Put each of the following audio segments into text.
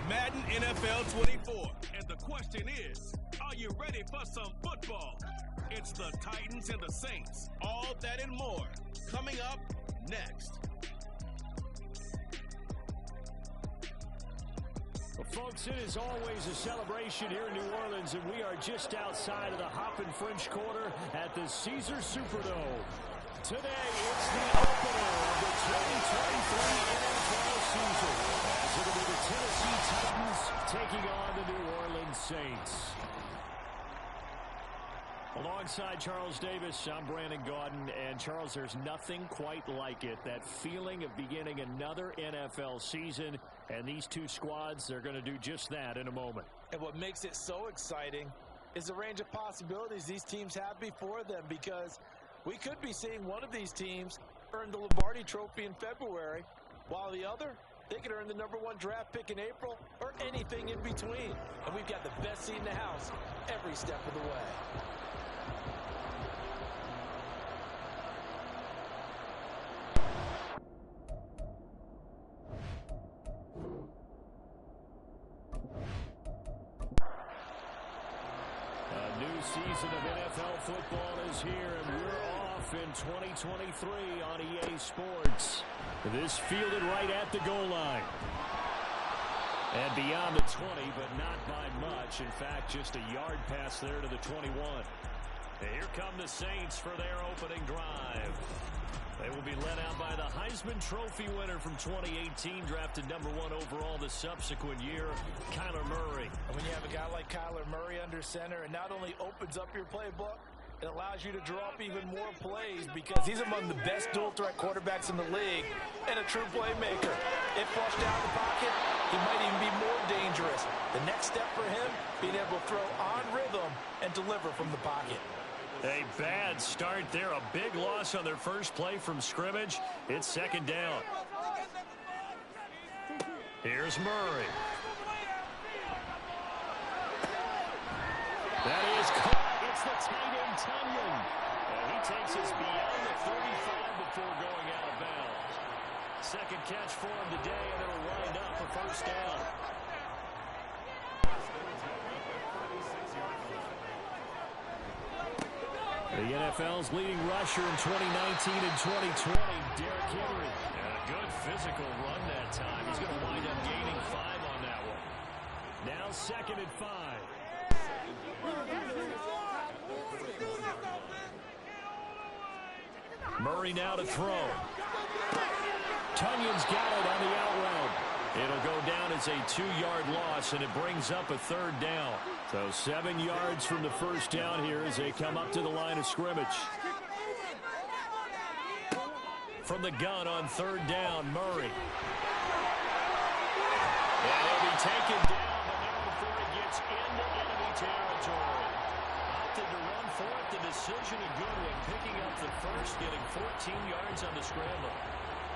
Madden NFL 24. And the question is, are you ready for some football? It's the Titans and the Saints. All that and more coming up next. Well, folks, it is always a celebration here in New Orleans, and we are just outside of the Hoppin' French Quarter at the Caesars Superdome. Today, it's the opener of the 2023 NFL season, as it'll be the Tennessee Titans taking on the New Orleans Saints. Alongside Charles Davis, I'm Brandon Gaudin, and Charles, there's nothing quite like it. That feeling of beginning another NFL season, and these two squads, they're going to do just that in a moment. And what makes it so exciting is the range of possibilities these teams have before them, because we could be seeing one of these teams earn the Lombardi Trophy in February, while the other, they could earn the #1 draft pick in April, or anything in between. And we've got the best seat in the house every step of the way. Season of NFL football is here, and we're off in 2023 on EA Sports. This fielded right at the goal line. And beyond the 20, but not by much. In fact, just a yard pass there to the 21. And here come the Saints for their opening drive. They will be led out by the Heisman Trophy winner from 2018, drafted #1 overall the subsequent year, Kyler Murray. And when you have a guy like Kyler Murray under center, it not only opens up your playbook, it allows you to draw up even more plays, because he's among the best dual-threat quarterbacks in the league and a true playmaker. If flushed out of the pocket, he might even be more dangerous. The next step for him, being able to throw on rhythm and deliver from the pocket. A bad start there. A big loss on their first play from scrimmage. It's second down. Here's Murray. That is caught. It's the tight end, Tunyon. And he takes us beyond the 35 before going out of bounds. Second catch for him today, and it'll wind up a first down. The NFL's leading rusher in 2019 and 2020, Derrick Henry. And a good physical run that time. He's going to wind up gaining 5 on that one. Now second and 5. Murray now to throw. Tunyon's got it on the out route. It'll go down as a 2-yard loss, and it brings up a third down. So 7 yards from the first down here as they come up to the line of scrimmage. From the gun on third down, Murray. And he'll be taken down, but not before he gets into enemy territory. Opted to run for it. The decision a good one, picking up the first, getting 14 yards on the scramble.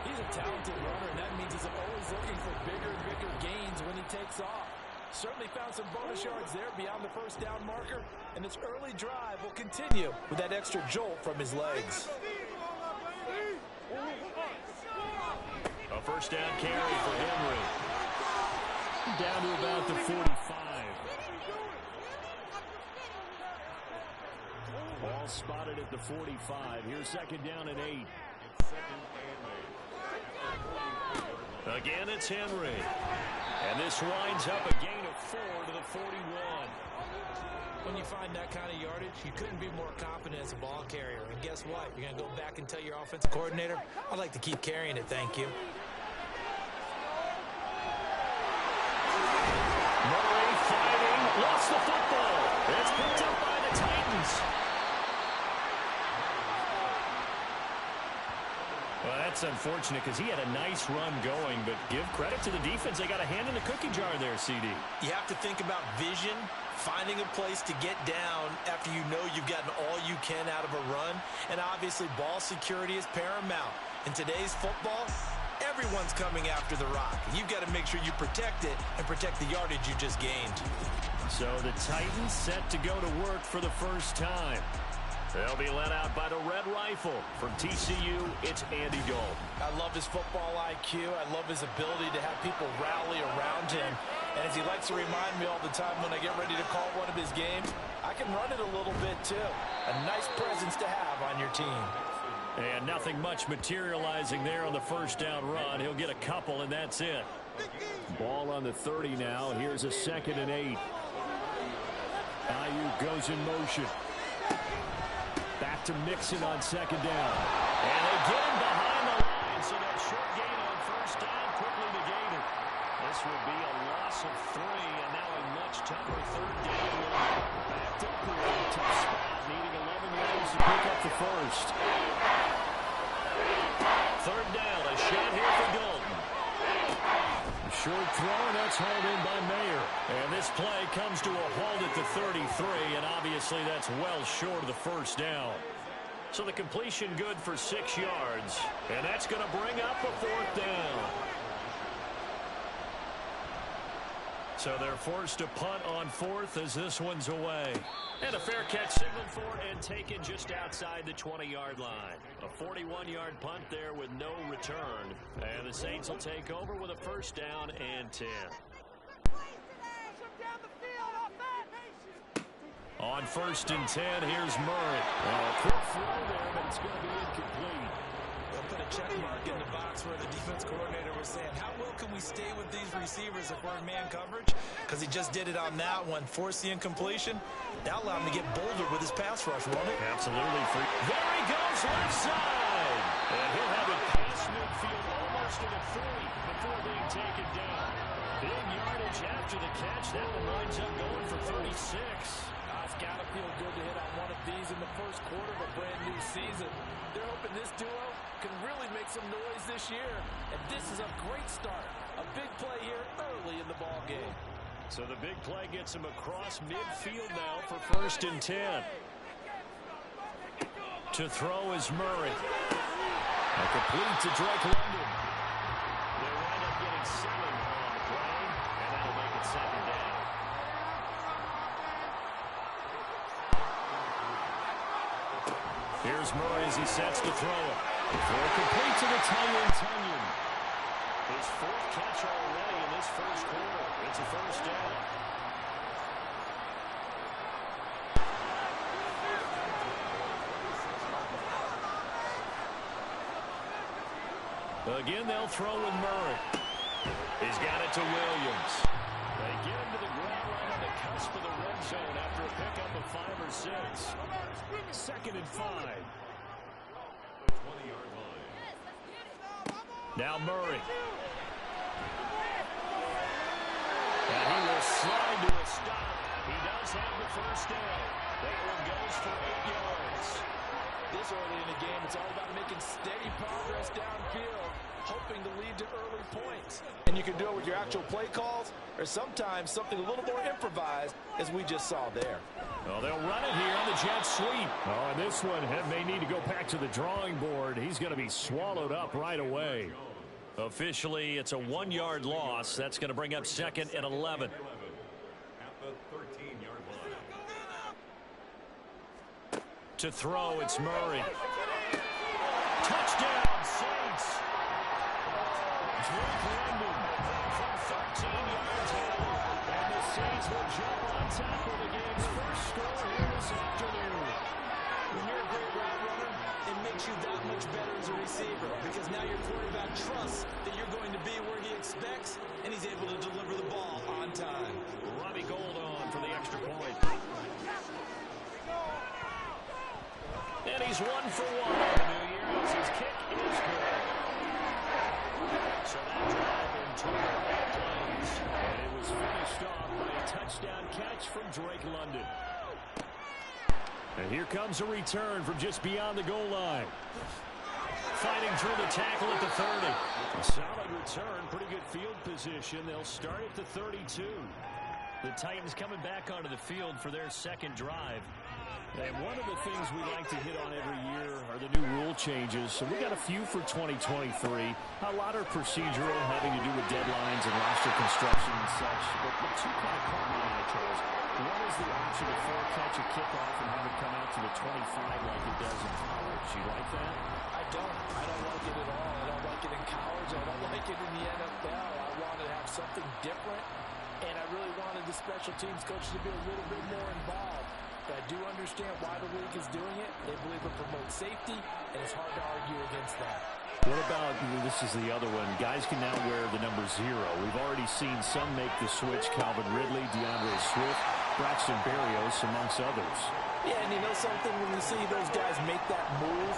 He's a talented runner, and that means he's always looking for bigger and bigger gains when he takes off. Certainly found some bonus yards there beyond the first down marker, and this early drive will continue with that extra jolt from his legs. A first down carry for Henry. Down to about the 45. Ball spotted at the 45. Here's second down and 8. Again, it's Henry. And this winds up a gain of 4 to the 41. When you find that kind of yardage, you couldn't be more confident as a ball carrier. And guess what? You're going to go back and tell your offensive coordinator, I'd like to keep carrying it, thank you. Murray fighting. Lost the football. It's picked up by the Titans. Well, that's unfortunate because he had a nice run going, but give credit to the defense. They got a hand in the cookie jar there, CD. You have to think about vision, finding a place to get down after you know you've gotten all you can out of a run, and obviously ball security is paramount. In today's football, everyone's coming after the rock. You've got to make sure you protect it and protect the yardage you just gained. So the Titans set to go to work for the first time. They'll be led out by the Red Rifle. From TCU, it's Andy Dalton. I love his football IQ. I love his ability to have people rally around him. And as he likes to remind me all the time when I get ready to call one of his games, I can run it a little bit too. A nice presence to have on your team. And nothing much materializing there on the first down run. He'll get a couple, and that's it. Ball on the 30 now. Here's a 2nd and 8. Ayuk goes in motion. Back to Mixon on 2nd down. And they get him behind the line, so that short gain on first down quickly negated. This would be a loss of 3, and now a much tougher 3rd down. Backed up to a tough spot, needing 11 yards to pick up the first. 3rd down, a shot here for Dalton. A short throw, and that's hauled in by Mayer. And this play comes to a halt at the 33, and obviously that's well short of the first down. So the completion good for 6 yards, and that's going to bring up a 4th down. So they're forced to punt on 4th as this one's away. And a fair catch signaled for and taken just outside the 20-yard line. A 41-yard punt there with no return. And the Saints will take over with a 1st down and 10. On 1st and 10, here's Murray. A quick throw there, but it's going to be incomplete. They'll put a check mark in the box where the defense coordinator was saying, how well can we stay with these receivers if we're in man coverage? Because he just did it on that one, forced the incompletion. That'll allow him to get bolder with his pass rush, won't it? Absolutely. There he goes, left side. And he'll have it past midfield almost to the 40 before being taken down. Big yardage after the catch. That one winds up going for 36. It's got to feel good to hit on one of these in the first quarter of a brand new season. They're hoping this duo can really make some noise this year. And this is a great start. A big play here early in the ball game. So the big play gets him across midfield now for 1st and 10. To throw is Murray. A complete to Drake London. They wind up getting 7 on the play, and that'll make it 2nd down. Here's Murray as he sets to throw it. Throw complete to the tight end, Tunyon. His 4th catch already in this first quarter. It's a 1st down. Again, they'll throw with Murray. He's got it to Williams. They get him to the ground right on the cusp of the red zone after a pickup of 5 or 6. 2nd and 5. Now Murray. And he will slide to a stop. He does have the 1st down. That one goes for 8 yards. This early in the game, it's all about making steady progress downfield, hoping to lead to early points. And you can do it with your actual play calls, or sometimes something a little more improvised, as we just saw there. Well, they'll run it here on the jet sweep. Oh, and this one may need to go back to the drawing board. He's going to be swallowed up right away. Officially, it's a 1-yard loss. That's going to bring up 2nd and 11. At the 13-yard line. To throw, it's Murray. Touchdown, Saints. Drake London from 13 yards out. And the Saints will jump on top of the game's first score here this afternoon. When you're a great route runner, it makes you that much better as a receiver, because now your quarterback trusts that you're going to be where he expects, and he's able to deliver the ball on time. Robbie Gould on for the extra point. And he's 1 for 1 on the new year as his kick is good. So that drive in 2 plays. And it was finished off by a touchdown catch from Drake London. And here comes a return from just beyond the goal line. Fighting through the tackle at the 30. A solid return, pretty good field position. They'll start at the 32. The Titans coming back onto the field for their 2nd drive. And one of the things we like to hit on every year are the new rule changes. So we got a few for 2023. A lot are procedural, having to do with deadlines and roster construction and such. But the 2 kind of caught me in the trails. One is the option to catch a kickoff and have it come out to the 25 like it does in college. You like that? I don't like it at all. I don't like it in college. I don't like it in the NFL. I want to have something different. And I really wanted the special teams coach to be a little bit more involved. But I do understand why the league is doing it. They believe it promotes safety, and it's hard to argue against that. What about, this is the other one, guys can now wear the number 0. We've already seen some make the switch, Calvin Ridley, DeAndre Swift, Braxton Berrios, amongst others. Yeah, and you know something, when you see those guys make that move,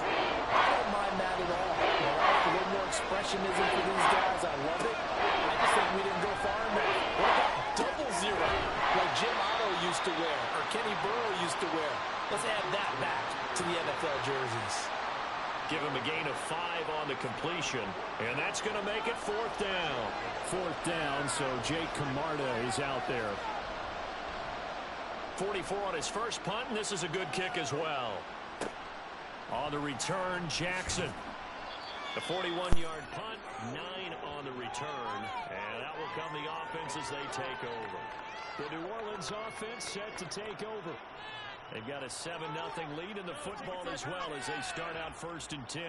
I don't mind that at all. You know, I like a little more expressionism for these guys. I love it. I just think we didn't go far enough. What about double 0, like Jim Otto used to wear, or Kenny Burrow used to wear? Let's add that back to the NFL jerseys. Give him a gain of 5 on the completion, and that's going to make it 4th down. 4th down, so Jake Camarda is out there. 44 on his first punt, and this is a good kick as well. On the return, Jackson. The 41-yard punt, 9 on the return, and that will come the offense as they take over. The New Orleans offense set to take over. They've got a 7-0 lead in the football as well as they start out 1st and 10.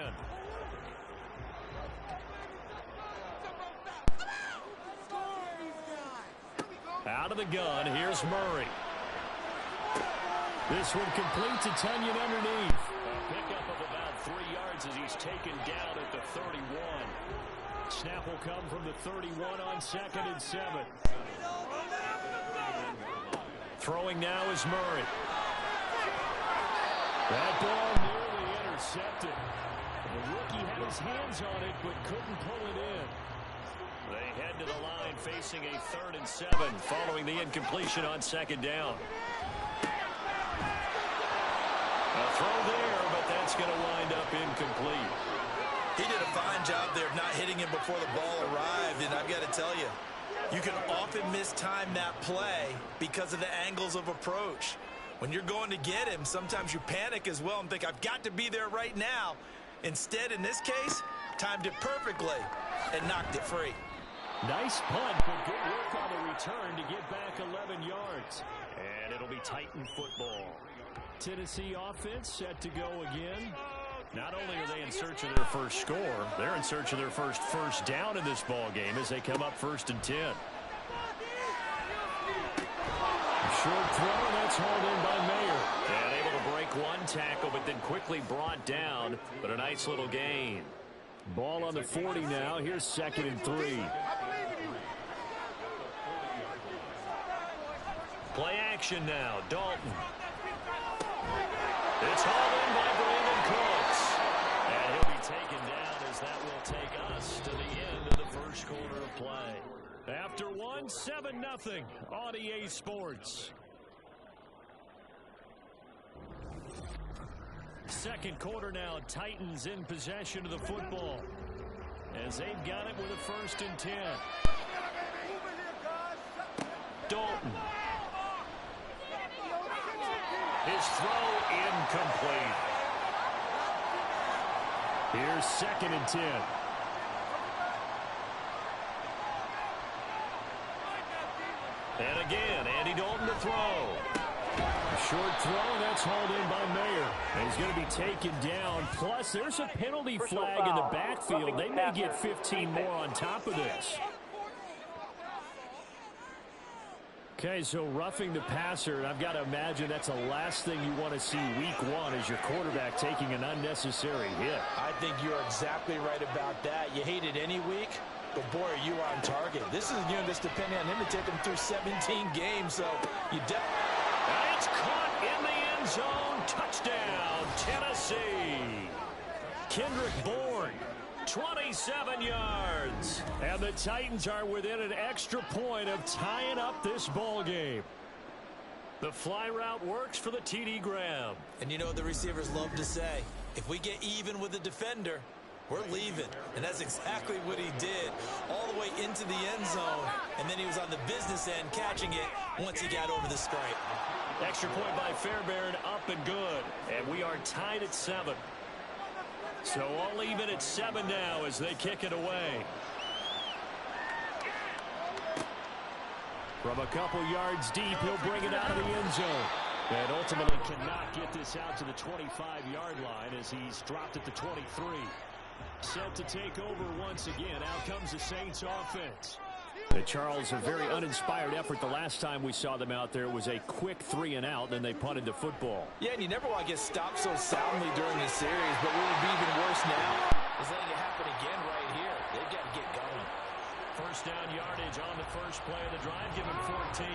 Out of the gun, here's Murray. This one complete to Tunyon underneath. A pickup of about 3 yards as he's taken down at the 31. Snap will come from the 31 on 2nd and 7. Throwing now is Murray. That ball nearly intercepted. The rookie had his hands on it but couldn't pull it in. They head to the line facing a 3rd and 7 following the incompletion on 2nd down. A throw there, but that's going to wind up incomplete. He did a fine job there of not hitting him before the ball arrived, and I've got to tell you, you can often mistime that play because of the angles of approach. When you're going to get him, sometimes you panic as well and think, I've got to be there right now. Instead, in this case, timed it perfectly and knocked it free. Nice punt, but good work on the return to get back 11 yards. And it'll be Titan football. Tennessee offense set to go again. Not only are they in search of their first score, they're in search of their first down in this ball game as they come up 1st and 10. Short throw, that's hauled in by Mayer. And able to break one tackle, but then quickly brought down. But a nice little gain. Ball on the 40 now. Here's 2nd and 3. Play action now. Dalton. It's hauled in by Brandon Cooks. And he'll be taken down as that will take us to the end of the first quarter of play. After 7-0 on EA Sports. Second quarter now, Titans in possession of the football as they've got it with a 1st and 10. Dalton. His throw incomplete. Here's 2nd and 10. And again, Andy Dalton to throw. A short throw, that's hauled in by Mayer. And he's going to be taken down. Plus, there's a penalty flag in the backfield. They may get 15 more on top of this. Okay, so roughing the passer, and I've got to imagine that's the last thing you want to see week 1 as your quarterback taking an unnecessary hit. I think you're exactly right about that. You hate it any week, but boy, are you on target. This is, just depending on him to take him through 17 games, so you definitely... It's caught in the end zone. Touchdown, Tennessee. Kendrick Bourne. 27 yards. And the Titans are within an extra point of tying up this ball game. The fly route works for the TD Graham. And you know what the receivers love to say? If we get even with the defender, we're leaving. And that's exactly what he did. All the way into the end zone. And then he was on the business end catching it once he got over the stripe. Extra point by Fairbairn, up and good. And we are tied at 7. So all even at 7 now as they kick it away. From a couple yards deep, he'll bring it out of the end zone. And ultimately cannot get this out to the 25-yard line as he's dropped at the 23. Set to take over once again. Out comes the Saints offense. Charles, a very uninspired effort the last time we saw them out there. It was a quick 3 and out, then they punted the football. Yeah, and you never want to get stopped so soundly during the series, but will it be even worse now? Is letting it happen again right here. They've got to get going. First down yardage on the first play of the drive. Give him 14.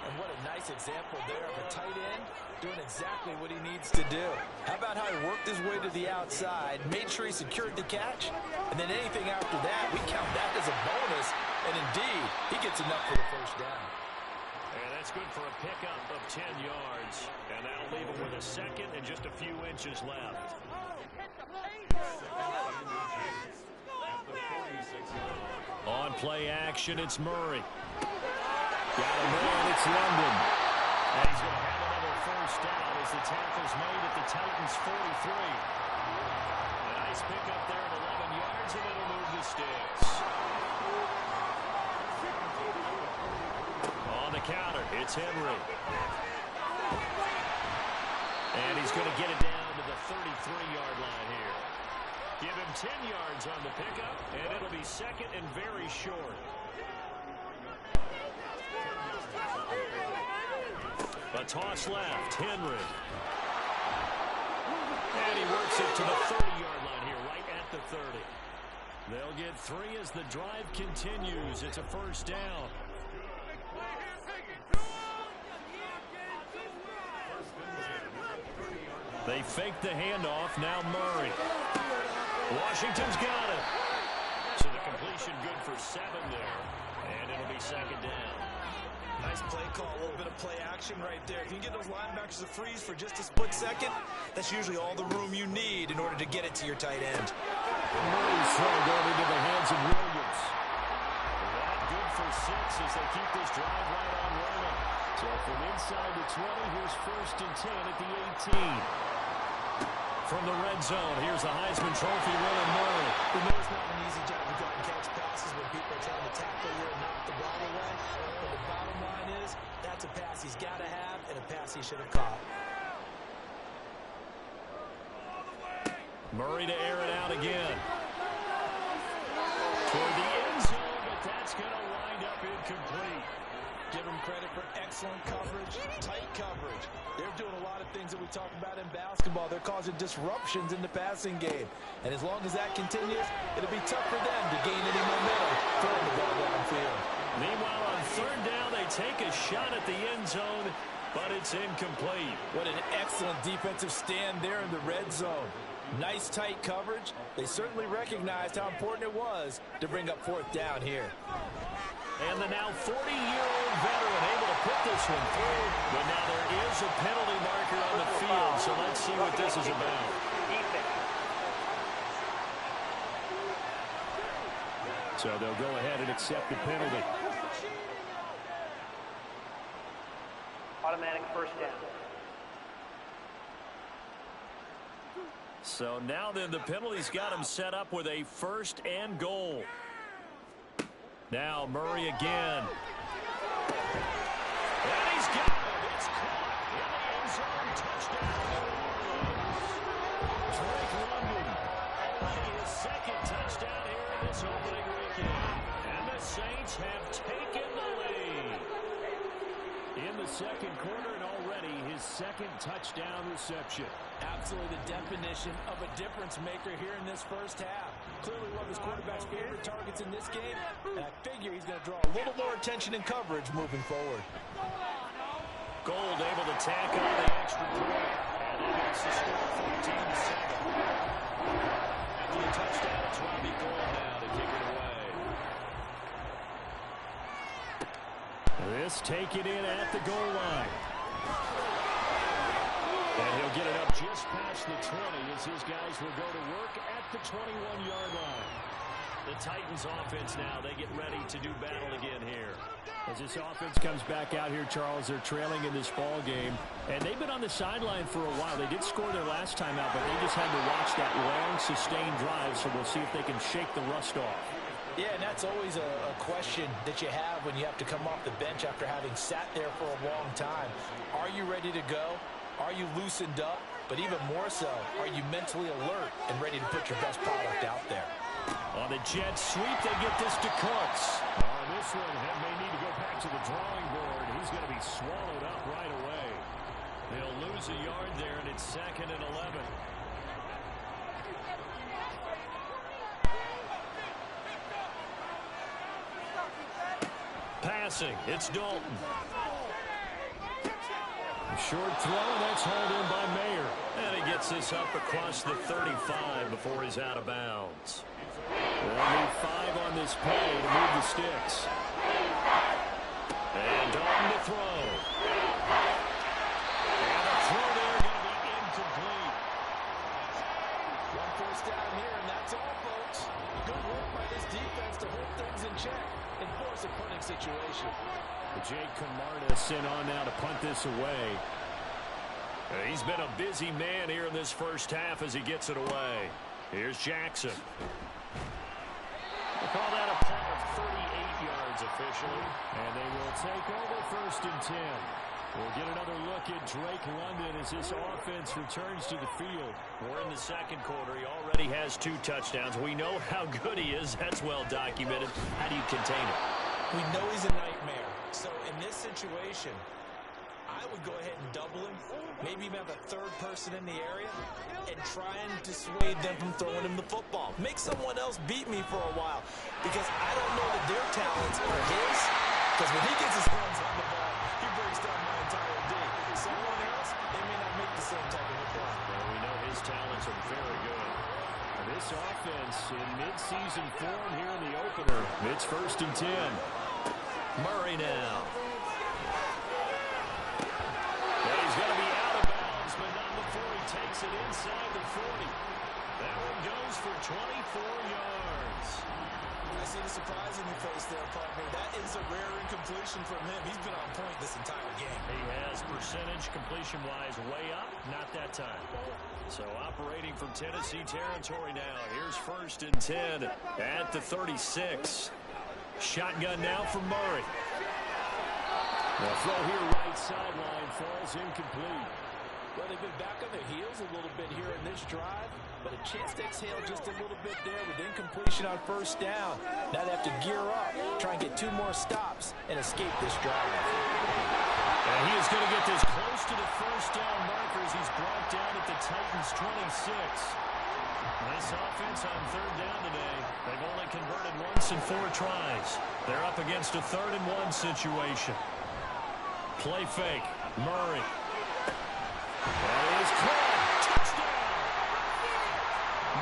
And what a nice example there of a tight end doing exactly what he needs to do. How about how he worked his way to the outside, made sure he secured the catch, and then anything after that, we count that as a bonus. And indeed, he gets enough for the first down. And that's good for a pickup of 10 yards. And that'll leave him with a second and just a few inches left. On play action, it's Murray. Got him there, it's London. And he's going to have another first down as the tackle's made at the Titans' 43. A nice pickup there at 11 yards, and it'll move the sticks. On the counter, it's Henry. And he's going to get it down to the 33-yard line here. Give him 10 yards on the pickup, and it'll be second and very short. A toss left, Henry. And he works it to the 30-yard line here, right at the 30. They'll get 3 as the drive continues. It's a first down. They fake the handoff. Now Murray. Washington's got it. So the completion good for 7 there. And it'll be second down. Nice play call, a little bit of play action right there. If you can get those linebackers to freeze for just a split second, that's usually all the room you need in order to get it to your tight end. Murray's throw going into the hands of Williams. That good for 6 as they keep this drive right on rolling. So from inside the 20, here's first and 10 at the 18. From the red zone, here's the Heisman Trophy winner Murray. We know it's not an easy job to go out and catch passes when people are trying to tackle you and knock the ball away. But the bottom line is, that's a pass he's got to have and a pass he should have caught. Murray to air it out again. For the end zone, but that's going to wind up incomplete. Give him credit for excellent coverage, tight coverage. They're doing a lot of things that we talk about in basketball. They're causing disruptions in the passing game. And as long as that continues, it'll be tough for them to gain any momentum throwing the ball downfield. Meanwhile, on third down, they take a shot at the end zone, but it's incomplete. What an excellent defensive stand there in the red zone. Nice tight coverage. They certainly recognized how important it was to bring up fourth down here. And the now 40-year-old veteran able to put this one through. But now there is a penalty marker on the field, so let's see what this is about. So they'll go ahead and accept the penalty. Automatic first down. So now then the penalty's got him set up with a first and goal. Now Murray again. And he's got it. It's caught in the end zone. Touchdown. Drake London. Already his second touchdown here in this opening weekend. And the Saints have taken the lead. In the second quarter and already his second touchdown reception. Absolutely the definition of a difference maker here in this first half. Clearly one of his quarterback's favorite targets in this game, and I figure he's going to draw a little more attention and coverage moving forward. Gold able to tack on the extra point, and that makes the score 14-7. After the touchdown, it's Robbie Gold now to kick it away. This taken in at the goal line. And he'll get it up just past the 20 as his guys will go to work at the 21-yard line. The Titans offense now, they get ready to do battle again here. As this offense comes back out here, Charles, they're trailing in this ball game. And they've been on the sideline for a while. They did score their last time out, but they just had to watch that long, sustained drive. So we'll see if they can shake the rust off. Yeah, and that's always a question that you have when you have to come off the bench after having sat there for a long time. Are you ready to go? Are you loosened up? But even more so, are you mentally alert and ready to put your best product out there? On the jet sweep, they get this to Cooks. On this one, may need to go back to the drawing board. He's going to be swallowed up right away. They'll lose a yard there, and it's 2nd and 11. Passing, it's Dalton. A short throw, that's hauled in by Mayer. And he gets this up across the 35 before he's out of bounds. They'll need 5 on this play to move the sticks. And Dalton to throw. And a throw there going to be incomplete. One first down here, and that's all, folks. Good work by this defense to hold things in check and force a punting situation. Jake Camarda sent on now to punt this away. He's been a busy man here in this first half as he gets it away. Here's Jackson. They call that a punt of 38 yards officially. And they will take over 1st and 10. We'll get another look at Drake London as this offense returns to the field. We're in the 2nd quarter. He already has 2 touchdowns. We know how good he is. That's well documented. How do you contain it? We know he's a nightmare. So in this situation, I would go ahead and double him. Maybe even have a 3rd person in the area and try and dissuade them from throwing him the football. Make someone else beat me for a while, because I don't know that their talents are his. Because when he gets his hands on the ball, he breaks down my entire day. Someone else, they may not make the same type of play. Well, we know his talents are very good. This offense in mid-season form here in the opener. It's 1st and 10. Murray now. Well, he's going to be out of bounds, but not before he takes it inside the 40. That one goes for 24 yards. I see the surprisingly face there, partner. That is a rare incompletion from him. He's been on point this entire game. He has percentage completion-wise way up. Not that time. So operating from Tennessee territory now. Here's 1st and 10 at the 36. Shotgun now from Murray. The throw here right sideline falls incomplete. Well, they've been back on their heels a little bit here in this drive, but a chance to exhale just a little bit there with incompletion on 1st down. Now they have to gear up, try and get 2 more stops, and escape this drive. And he is going to get this close to the 1st down markers. He's brought down at the Titans' 26. This offense on 3rd down today, they've only converted once in 4 tries. They're up against a 3rd and 1 situation. Play fake. Murray. That is caught. Touchdown.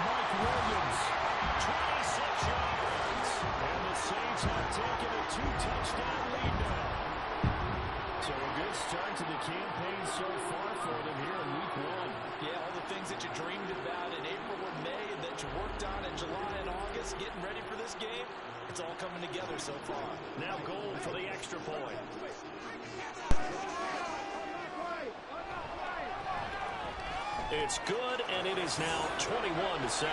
Mike Williams, 26 yards. And the Saints have taken a 2-touchdown lead now. So a good start to the campaign so far for them here in week 1. Yeah, all the things that you dreamed about in April and May and that you worked on in July and August, getting ready for this game, it's all coming together so far. Now goal for the extra point. It's good, and it is now 21-7.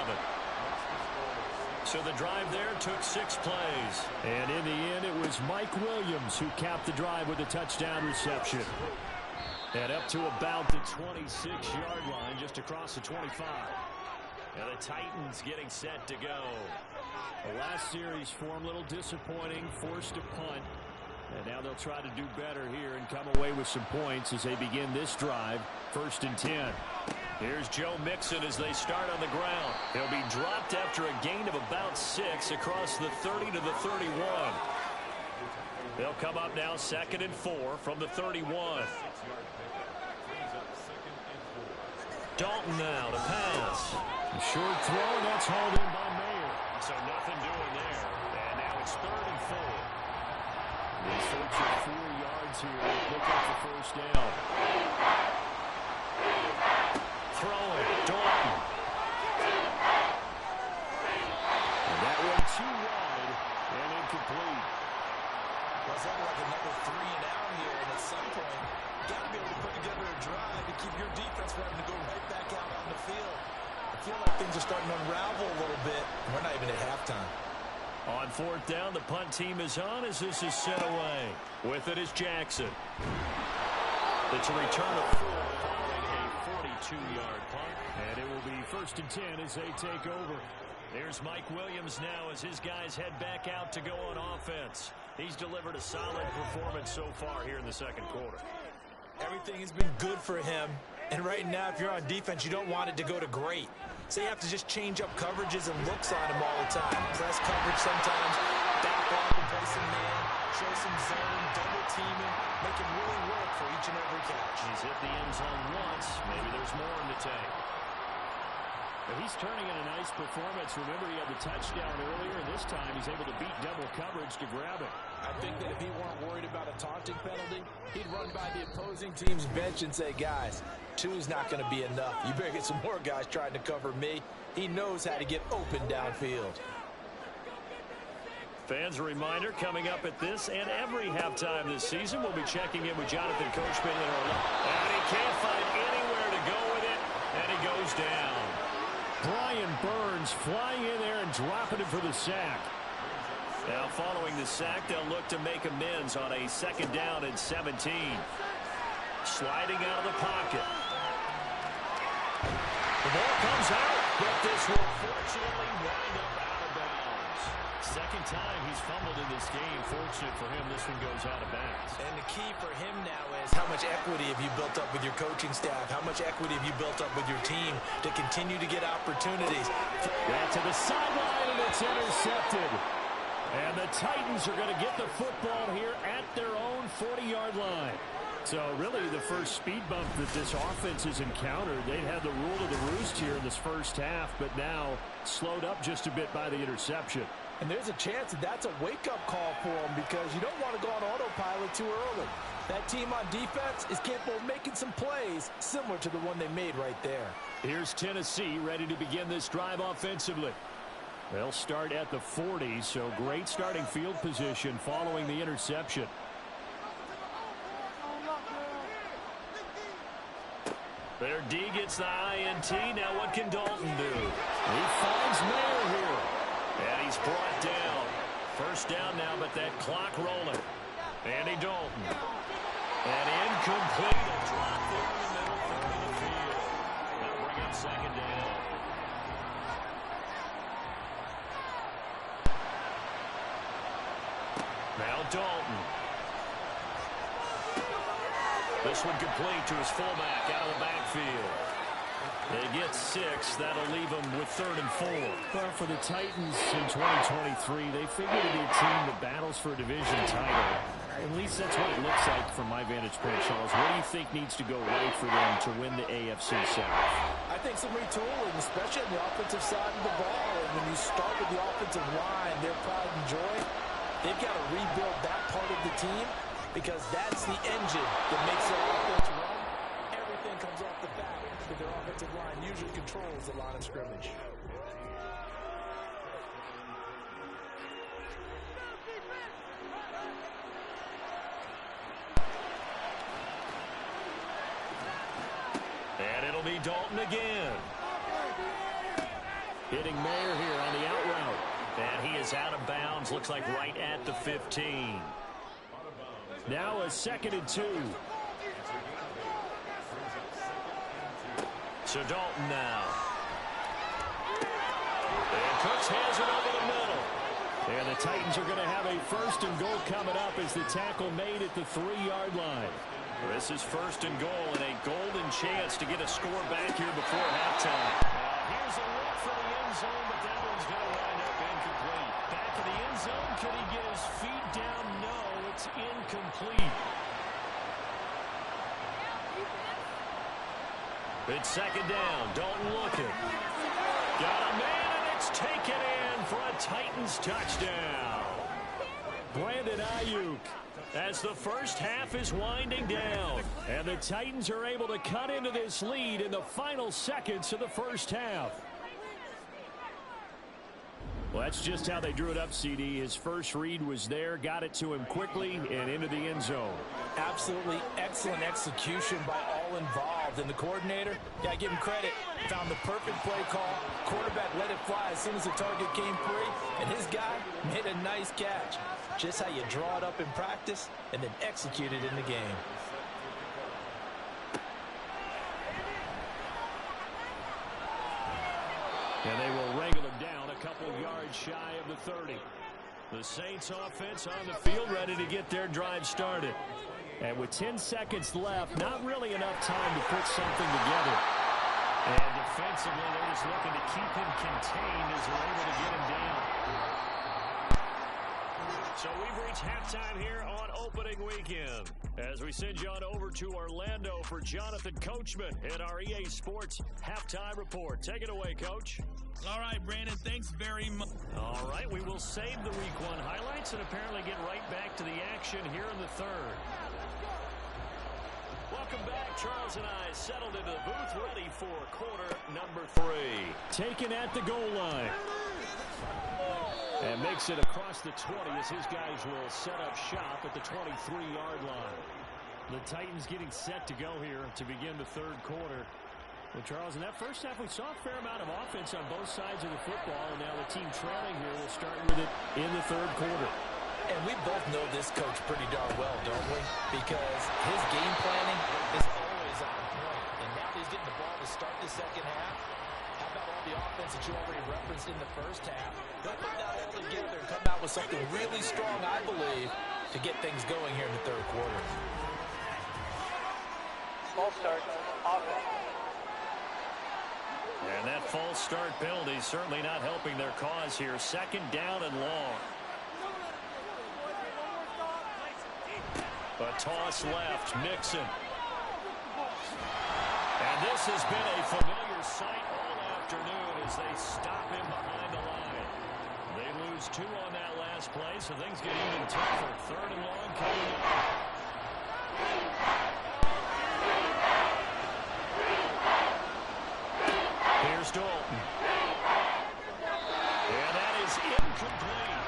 So the drive there took 6 plays. And in the end, it was Mike Williams who capped the drive with a touchdown reception. And up to about the 26-yard line, just across the 25. And the Titans getting set to go. The last series form a little disappointing, forced a punt. And now they'll try to do better here and come away with some points as they begin this drive. 1st and 10. Here's Joe Mixon as they start on the ground. He'll be dropped after a gain of about 6 across the 30 to the 31. They'll come up now 2nd and 4 from the 31. Dalton now to pass. A short throw, and that's hauled in by Mayer. So nothing doing there. And now it's 3rd and 4. They search for 4 yards here to pick up the 1st down. Throwing, Dalton. And that one too wide and incomplete. Well, it's like a number 3 and out here, and at some point, you got to be able to put together a drive to keep your defense from having to go right back out on the field. I feel like things are starting to unravel a little bit, and we're not even at halftime. On 4th down, the punt team is on as this is sent away. With it is Jackson. It's a return of 4 following a 42-yard punt. And it will be 1st and 10 as they take over. Here's Mike Williams now as his guys head back out to go on offense. He's delivered a solid performance so far here in the second quarter. Everything has been good for him. And right now, if you're on defense, you don't want it to go to great. So you have to just change up coverages and looks on him all the time. Press coverage sometimes, back off and play some man, show some zone, double teaming, make it really work for each and every catch. He's hit the end zone once. Maybe there's more in the tank. But he's turning in a nice performance. Remember, he had the touchdown earlier, and this time he's able to beat double coverage to grab it. I think that if he weren't worried about a taunting penalty, he'd run by the opposing team's bench and say, guys, 2 is not going to be enough. You better get some more guys trying to cover me. He knows how to get open downfield. Fans, a reminder, coming up at this and every halftime this season, we'll be checking in with Jonathan Coachman in our line. And he can't find anywhere to go with it, and he goes down. Brian Burns flying in there and dropping it for the sack. Now following the sack, they'll look to make amends on a 2nd down and 17. Sliding out of the pocket. The ball comes out, but this will fortunately wind up out of bounds. Second time he's fumbled in this game. Fortunate for him, this one goes out of bounds. And the key for him now is how much equity have you built up with your coaching staff? How much equity have you built up with your team to continue to get opportunities? Back to the sideline, and it's intercepted. And the Titans are going to get the football here at their own 40-yard line. So really the first speed bump that this offense has encountered. They'd had the rule of the roost here in this first half, but now slowed up just a bit by the interception. And there's a chance that that's a wake-up call for them because you don't want to go on autopilot too early. That team on defense is capable of making some plays similar to the one they made right there. Here's Tennessee ready to begin this drive offensively. They'll start at the 40, so great starting field position following the interception. Their D gets the INT. Now what can Dalton do? He finds Mayer here. And he's brought down. First down now, but that clock rolling. Andy Dalton. And incomplete. A drop there in the middle of the field. That'll bring up 2nd down. Now Dalton. This one complete to his fullback out of the backfield. They get 6. That'll leave them with 3rd and 4. Well, for the Titans in 2023, they figure to be a team that battles for a division title. At least that's what it looks like from my vantage point, Charles. What do you think needs to go right for them to win the AFC South? I think some retooling, especially on the offensive side of the ball. And when you start with the offensive line, their pride and joy, they've got to rebuild that part of the team because that's the engine that makes their offense run. Everything comes off the bat, but their offensive line usually controls the line of scrimmage. And it'll be Dalton again. Hitting Mayer here on the out route. And he is out of bounds. Looks like right at the 15. Now a 2nd and 2. So Dalton now. And Cooks has it over the middle. And the Titans are going to have a 1st and goal coming up as the tackle made at the 3-yard line. This is 1st and goal and a golden chance to get a score back here before halftime. Here's a look for the end zone, but that one's going to wind up incomplete. Back in the end zone, could he get his feet down? No, it's incomplete. It's 2nd down. Dalton looking. Got a man, and it's taken in for a Titans touchdown. Brandon Ayuk. As the first half is winding down. And the Titans are able to cut into this lead in the final seconds of the first half. Well, that's just how they drew it up, CD. His first read was there, got it to him quickly, and into the end zone. Absolutely excellent execution by all involved. And the coordinator, got to give him credit, found the perfect play call. Quarterback let it fly as soon as the target came free, and his guy made a nice catch. Just how you draw it up in practice and then execute it in the game. And they will wrangle him down a yards shy of the 30. The Saints offense on the field ready to get their drive started. And with 10 seconds left, not really enough time to put something together. And defensively, they're just looking to keep him contained as they're able to get him down. So we've reached halftime here on opening weekend. As we send you on over to Orlando for Jonathan Coachman in our EA Sports Halftime Report. Take it away, Coach. All right, Brandon, thanks very much. All right, we will save the Week 1 highlights and apparently get right back to the action here in the third. Welcome back. Charles and I settled into the booth, ready for quarter number 3. Taken at the goal line. And makes it across the 20 as his guys will set up shop at the 23-yard line. The Titans getting set to go here to begin the third quarter. Well, Charles, in that first half, we saw a fair amount of offense on both sides of the football, and now the team trailing here will start with it in the third quarter. And we both know this coach pretty darn well, don't we? Because his game planning is always on point. And now he's getting the ball to start the second half. How about all the offense that you already referenced in the first half? They'll put that all together and come out with something really strong, I believe, to get things going here in the third quarter. False start, offense. And that false start penalty certainly not helping their cause here. Second down and long. A toss left, Mixon. And this has been a familiar sight all afternoon as they stop him behind the line. They lose 2 on that last play, so things get even tougher. Third and long coming up. Here's Dalton. And that is incomplete.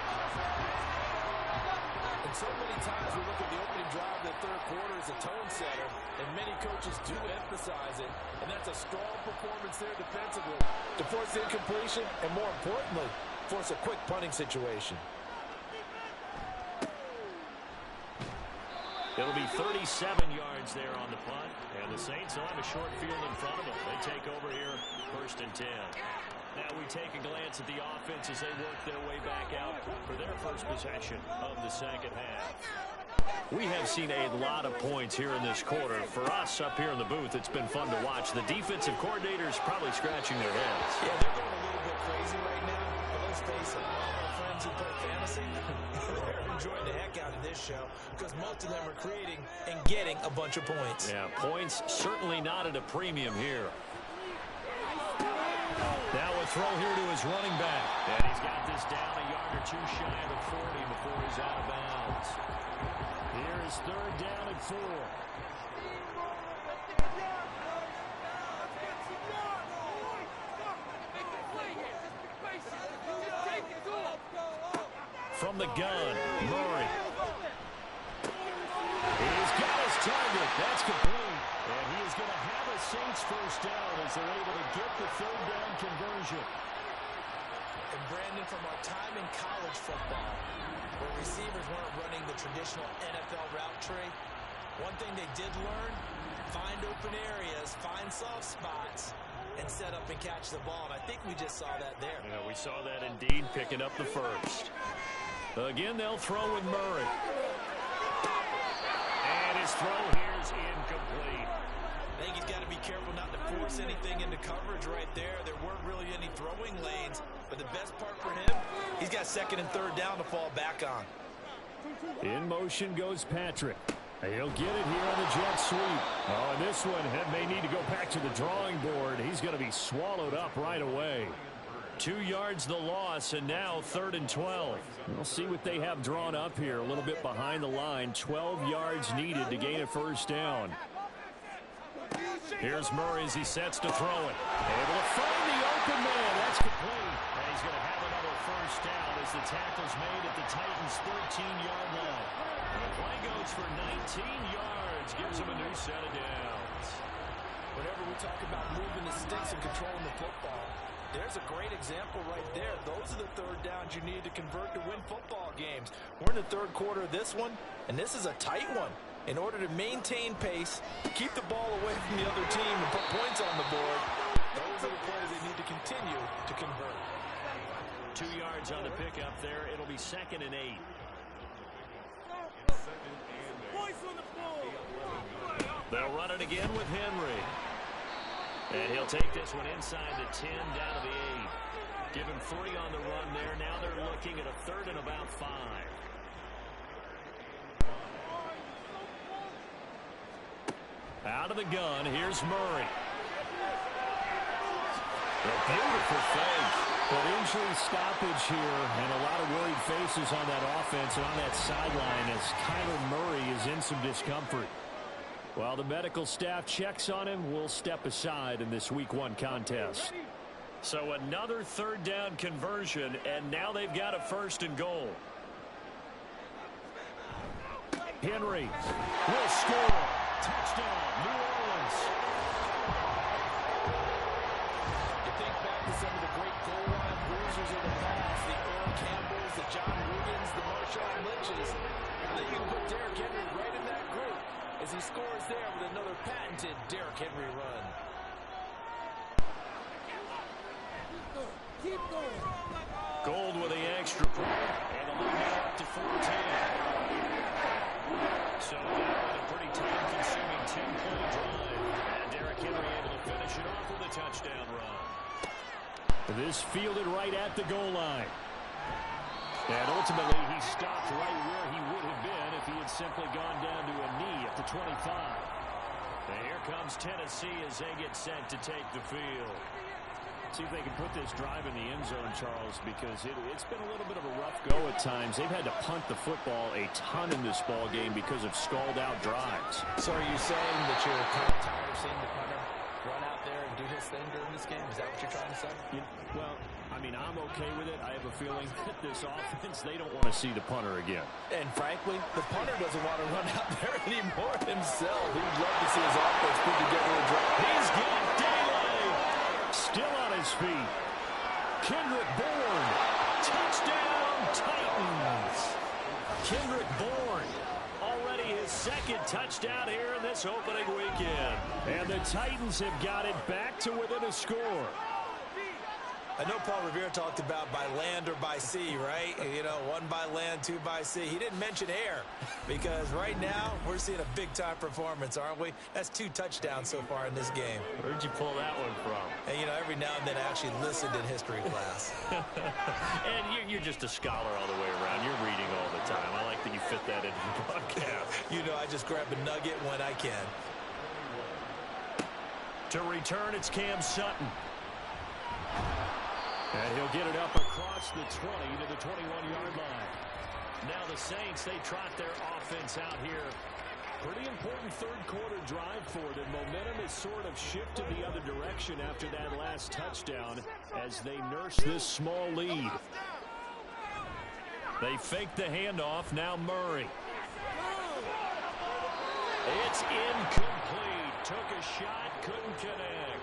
And so many times we look at the opening drive of the third quarter as a tone setter, and many coaches do emphasize it, and that's a strong performance there defensively to force the incompletion and, more importantly, force a quick punting situation. It'll be 37 yards there on the punt, and the Saints will have a short field in front of them. They take over here, 1st and 10. Now we take a glance at the offense as they work their way back out for their first possession of the second half. We have seen a lot of points here in this quarter. For us up here in the booth, it's been fun to watch. The defensive coordinators probably scratching their heads. Yeah, they're going a little bit crazy right now, but let's face it, all our friends who play fantasy, they're enjoying the heck out of this show because most of them are creating and getting a bunch of points. Yeah, points certainly not at a premium here. Now a throw here to his running back. And he's got this down a yard or 2 shy of the 40 before he's out of bounds. Here is 3rd down and 4. From the gun, Murray. He's got his target. That's complete. And he is going to have a Saints first down as they're able to get the 3rd down conversion. And Brandon, from our time in college football, where receivers weren't running the traditional NFL route tree, one thing they did learn, find open areas, find soft spots, and set up and catch the ball. And I think we just saw that there. Yeah, we saw that indeed, picking up the first. Again, they'll throw with Murray. And his throw here is incomplete. I think he's got to be careful not to force anything into coverage right there. There weren't really any throwing lanes. But the best part for him, he's got 2nd and 3rd down to fall back on. In motion goes Patrick. He'll get it here on the jet sweep. Oh, and this one may need to go back to the drawing board. He's going to be swallowed up right away. 2 yards the loss, and now 3rd and 12. We'll see what they have drawn up here. A little bit behind the line. 12 yards needed to gain a first down. Here's Murray as he sets to throw it. Able to find the open man. That's complete. And he's going to have another first down as the tackle's made at the Titans' 13-yard line. And the play goes for 19 yards. Gives him a new set of downs. Whenever we talk about moving the sticks and controlling the football, there's a great example right there. Those are the 3rd downs you need to convert to win football games. We're in the 3rd quarter of this one, and this is a tight one. In order to maintain pace, keep the ball away from the other team, and put points on the board, those are the plays they need to continue to convert. 2 yards on 2nd and 8. They'll run it again with Henry. And he'll take this one inside the 10, down to the 8. Give him 3 on the run there. Now they're looking at a 3rd and about 5. Out of the gun, here's Murray. A beautiful fake. But injury stoppage here, and a lot of worried faces on that offense and on that sideline as Kyler Murray is in some discomfort. While the medical staff checks on him, we'll step aside in this Week 1 contest. So another 3rd down conversion, and now they've got a 1st and goal. Henry will score. Touchdown, New Orleans. You think back to some of the great goal line bruisers of the past, the Earl Campbells, the John Rugans, the Marshawn Lynches. I think you can put Derrick Henry right in that group as he scores there with another patented Derrick Henry run. Keep going. Gold with the extra point, and the lead now up to 14. So now a pretty time-consuming 10-play drive. And Derrick Henry able to finish it off with a touchdown run. This fielded right at the goal line. And ultimately, he stopped right where he would have been if he had simply gone down to a knee at the 25. And here comes Tennessee as they get set to take the field. See if they can put this drive in the end zone, Charles, because it's been a little bit of a rough go at times. They've had to punt the football a ton in this ball game because of stalled-out drives. So are you saying that you're kind of tired of seeing the punter run out there and do his thing during this game? Is that what you're trying to say? Well, I mean, I'm okay with it. I have a feeling that this offense, they don't want to see the punter again. And frankly, the punter doesn't want to run out there anymore himself. He'd love to see his offense put together a drive. He's got Daly. Still on his feet. Kendrick Bourne. Touchdown, Titans. Kendrick Bourne. Already his 2nd touchdown here in this opening weekend. And the Titans have got it back to within a score. I know Paul Revere talked about by land or by sea, right? You know, 1 by land, 2 by sea. He didn't mention air because right now we're seeing a big-time performance, aren't we? That's 2 touchdowns so far in this game. Where'd you pull that one from? And, you know, every now and then I actually listened in history class. And you're just a scholar all the way around. You're reading all the time. I like that you fit that into the podcast. You know, I just grab a nugget when I can. To return, it's Cam Sutton. And he'll get it up across the 20 to the 21-yard line. Now the Saints, they trot their offense out here. Pretty important 3rd quarter drive for them. Momentum has sort of shifted the other direction after that last touchdown as they nurse this small lead. They fake the handoff. Now Murray. It's incomplete. Took a shot, couldn't connect.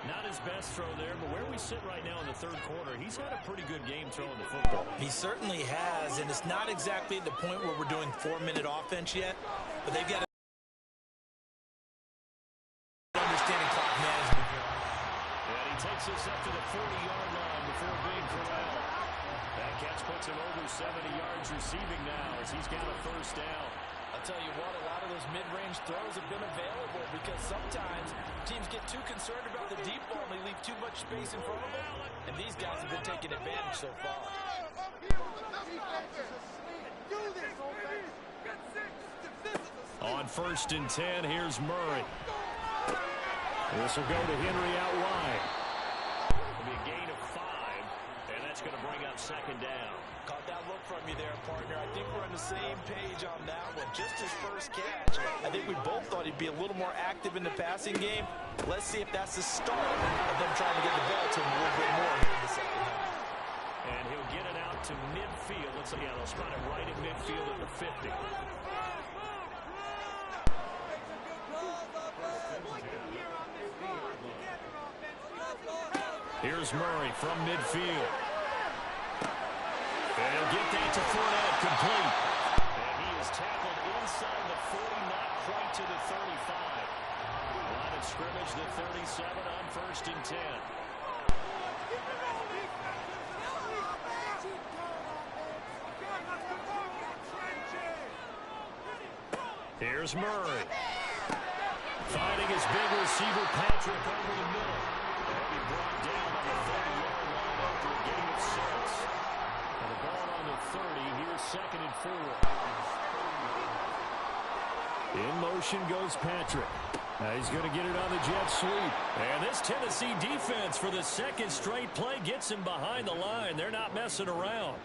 Not his best throw there, but where we sit right now in the 3rd quarter, he's had a pretty good game throwing the football. He certainly has, and it's not exactly at the point where we're doing 4-minute offense yet, but they've got to understanding clock management here. And he takes us up to the 40-yard line before being corralled. That catch puts him over 70 yards receiving now as he's got a 1st down. I'll tell you what, a lot of those mid-range throws have been available because sometimes teams get too concerned about the deep ball and they leave too much space in front of them. And these guys have been taking advantage so far. On 1st and 10, here's Murray. This will go to Henry out wide. It'll be a gain of 5, and that's going to bring up 2nd down. Caught that look from you there, partner. I think we're on the same page on that one. Just his first catch. I think we both thought he'd be a little more active in the passing game. Let's see if that's the start of them trying to get the ball to him a little bit more here in the 2nd half. And he'll get it out to midfield. Let's see, yeah, they'll spot it right at midfield at the 50. Here's Murray from midfield. And he'll get that to Fournette, complete. And he is tackled inside the 40, not quite to the 35. Line of scrimmage, the 37 on 1st and 10. Here's Murray. Finding his big receiver, Patrick, over the middle. He'll be brought down on the 30-yard line after a gain of 6. And the ball on the 30. Here's 2nd and 4. In motion goes Patrick. Now he's going to get it on the jet sweep. And this Tennessee defense for the second straight play gets him behind the line. They're not messing around.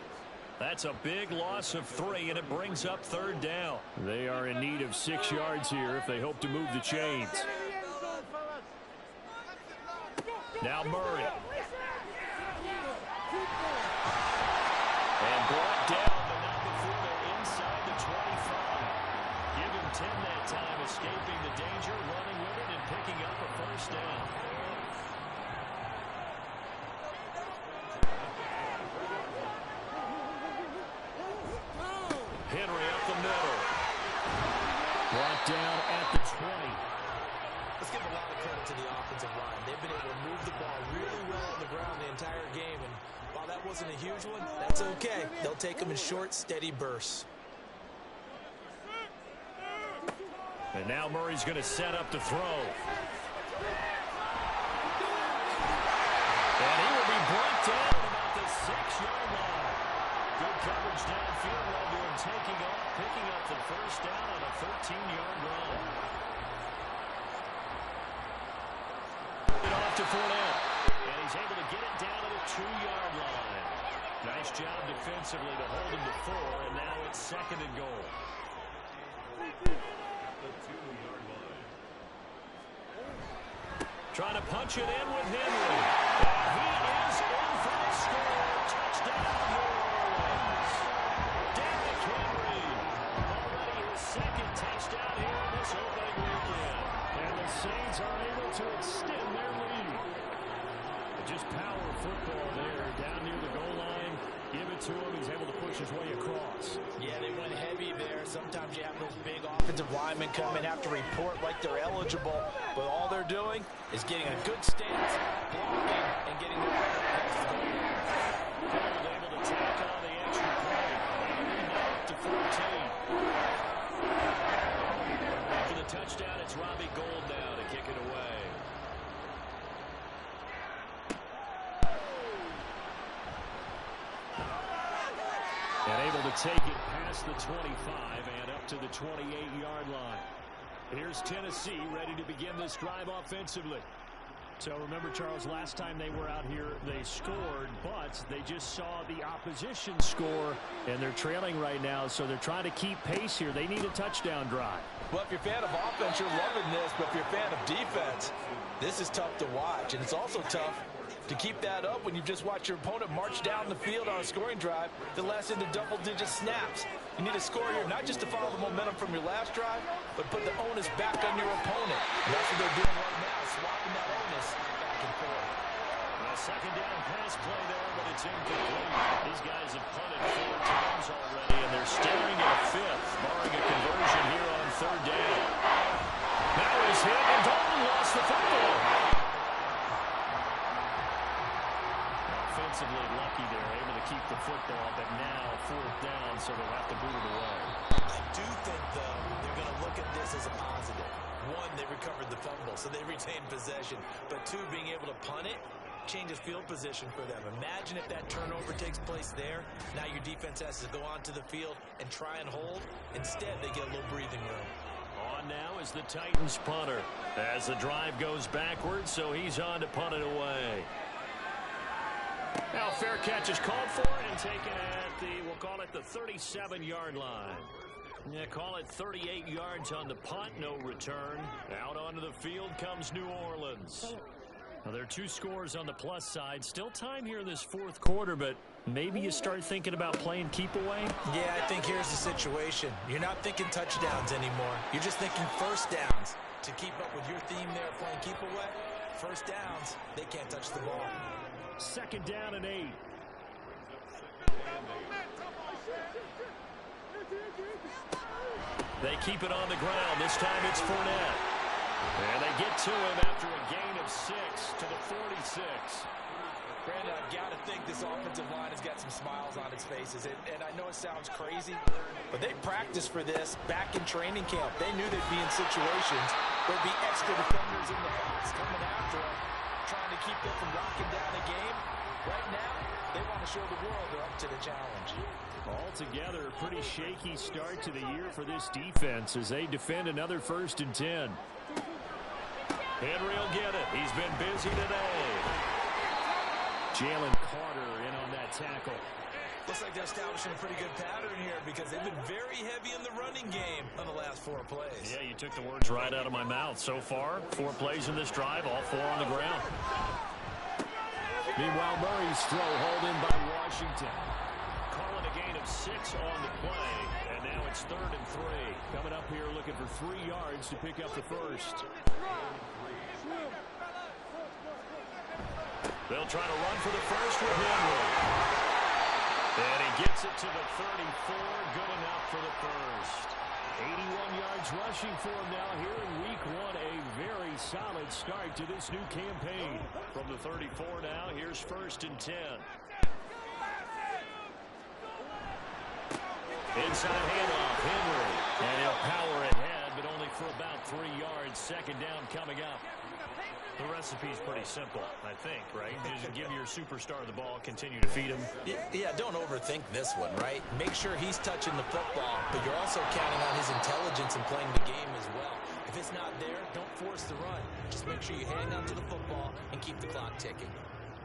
That's a big loss of 3, and it brings up 3rd down. They are in need of 6 yards here if they hope to move the chains. Now Murray. And brought down, but not before they're inside the 25. Give him 10 that time, escaping the danger, running with it, and picking up a 1st down. Henry up the middle. Brought down at the 20. Let's give a lot of credit to the offensive line. They've been able to move the ball really well on the ground the entire game. And while that wasn't a huge one, that's okay. They'll take them in short, steady bursts. And now Murray's going to set up to throw. And he will be brought down at about the 6-yard line. Good coverage downfield led to him taking off, picking up the 1st down on a 13-yard run. It off to Fournette. And he's able to get it down to the 2-yard line. Nice job defensively to hold him to 4, and now it's 2nd and goal. Trying to punch it in with Henry. And he is in for the score. Touchdown, New Orleans. Derrick Henry. Already his 2nd touchdown here in this opening weekend. And the Saints are able to extend their lead. Just power football there. Down near the goal line. Give it to him. He's able to push his way across. Yeah, they went heavy there. Sometimes you have those big offensive linemen come and have to report like they're eligible, but all they're doing is getting a good stance, blocking, and getting the ball past the goal. Able to tack on the extra play. Up to 14. After the touchdown, it's Robbie Gould now to kick it away. And able to take it past the 25 and up to the 28-yard line. Here's Tennessee ready to begin this drive offensively. So remember, Charles, last time they were out here, they scored, but they just saw the opposition score, and they're trailing right now, so they're trying to keep pace here. They need a touchdown drive. Well, if you're a fan of offense, you're loving this, but if you're a fan of defense, this is tough to watch, and it's also tough to keep that up when you just watch your opponent march down the field on a scoring drive that lasts into double-digit snaps. You need a score here, not just to follow the momentum from your last drive, but put the onus back on your opponent. And that's what they're doing right now, swapping that onus back and forth. A 2nd down pass play there, but it's incomplete. These guys have punted 4 times already, and they're staring at a 5th, barring a conversion here on 3rd down. Now he's hit, and Dalton lost the football. Offensively lucky there, able to keep the football, but now 4th down, so they'll have to boot it away. I do think, though, they're going to look at this as a positive. 1, they recovered the fumble, so they retained possession. But 2, being able to punt it changes field position for them. Imagine if that turnover takes place there. Now your defense has to go onto the field and try and hold. Instead, they get a little breathing room. On now is the Titans punter. As the drive goes backwards, so he's on to punt it away. Now fair catch is called for and taken at the, we'll call it the 37-yard line. Yeah, call it 38 yards on the punt, no return. Out onto the field comes New Orleans. Now there are 2 scores on the plus side. Still time here in this 4th quarter, but maybe you start thinking about playing keep away? Yeah, I think here's the situation. You're not thinking touchdowns anymore. You're just thinking 1st downs. To keep up with your theme there, playing keep away, 1st downs, they can't touch the ball. 2nd down and 8. They keep it on the ground. This time it's Fournette. And they get to him after a gain of 6 to the 46. Brandon, I've got to think this offensive line has got some smiles on its faces. And I know it sounds crazy, but they practiced for this back in training camp. They knew they'd be in situations where there'd be extra defenders in the box coming after them, trying to keep them from locking down the game. Right now, they want to show the world they're up to the challenge. Altogether, a pretty shaky start to the year for this defense as they defend another 1st and 10. Henry will get it. He's been busy today. Jalen Carter in on that tackle. Looks like they're establishing a pretty good pattern here because they've been very heavy in the running game on the last 4 plays. Yeah, you took the words right out of my mouth. So far, 4 plays in this drive, all 4 on the ground. Meanwhile, Murray's throw hauled in by Washington. Calling a gain of 6 on the play, and now it's 3rd and 3. Coming up here looking for 3 yards to pick up the first. They'll try to run for the first with Henry. And he gets it to the 34. Good enough for the first. 81 yards rushing for him now here in week 1. A very solid start to this new campaign. From the 34 now, here's 1st and 10. Inside handoff, Henry. And he'll power ahead, but only for about 3 yards. 2nd down coming up. The recipe's pretty simple, I think, right? Just give your superstar the ball, continue to feed him. Yeah, don't overthink this one, right? Make sure he's touching the football, but you're also counting on his intelligence in playing the game as well. If it's not there, don't force the run. Just make sure you hang on to the football and keep the clock ticking.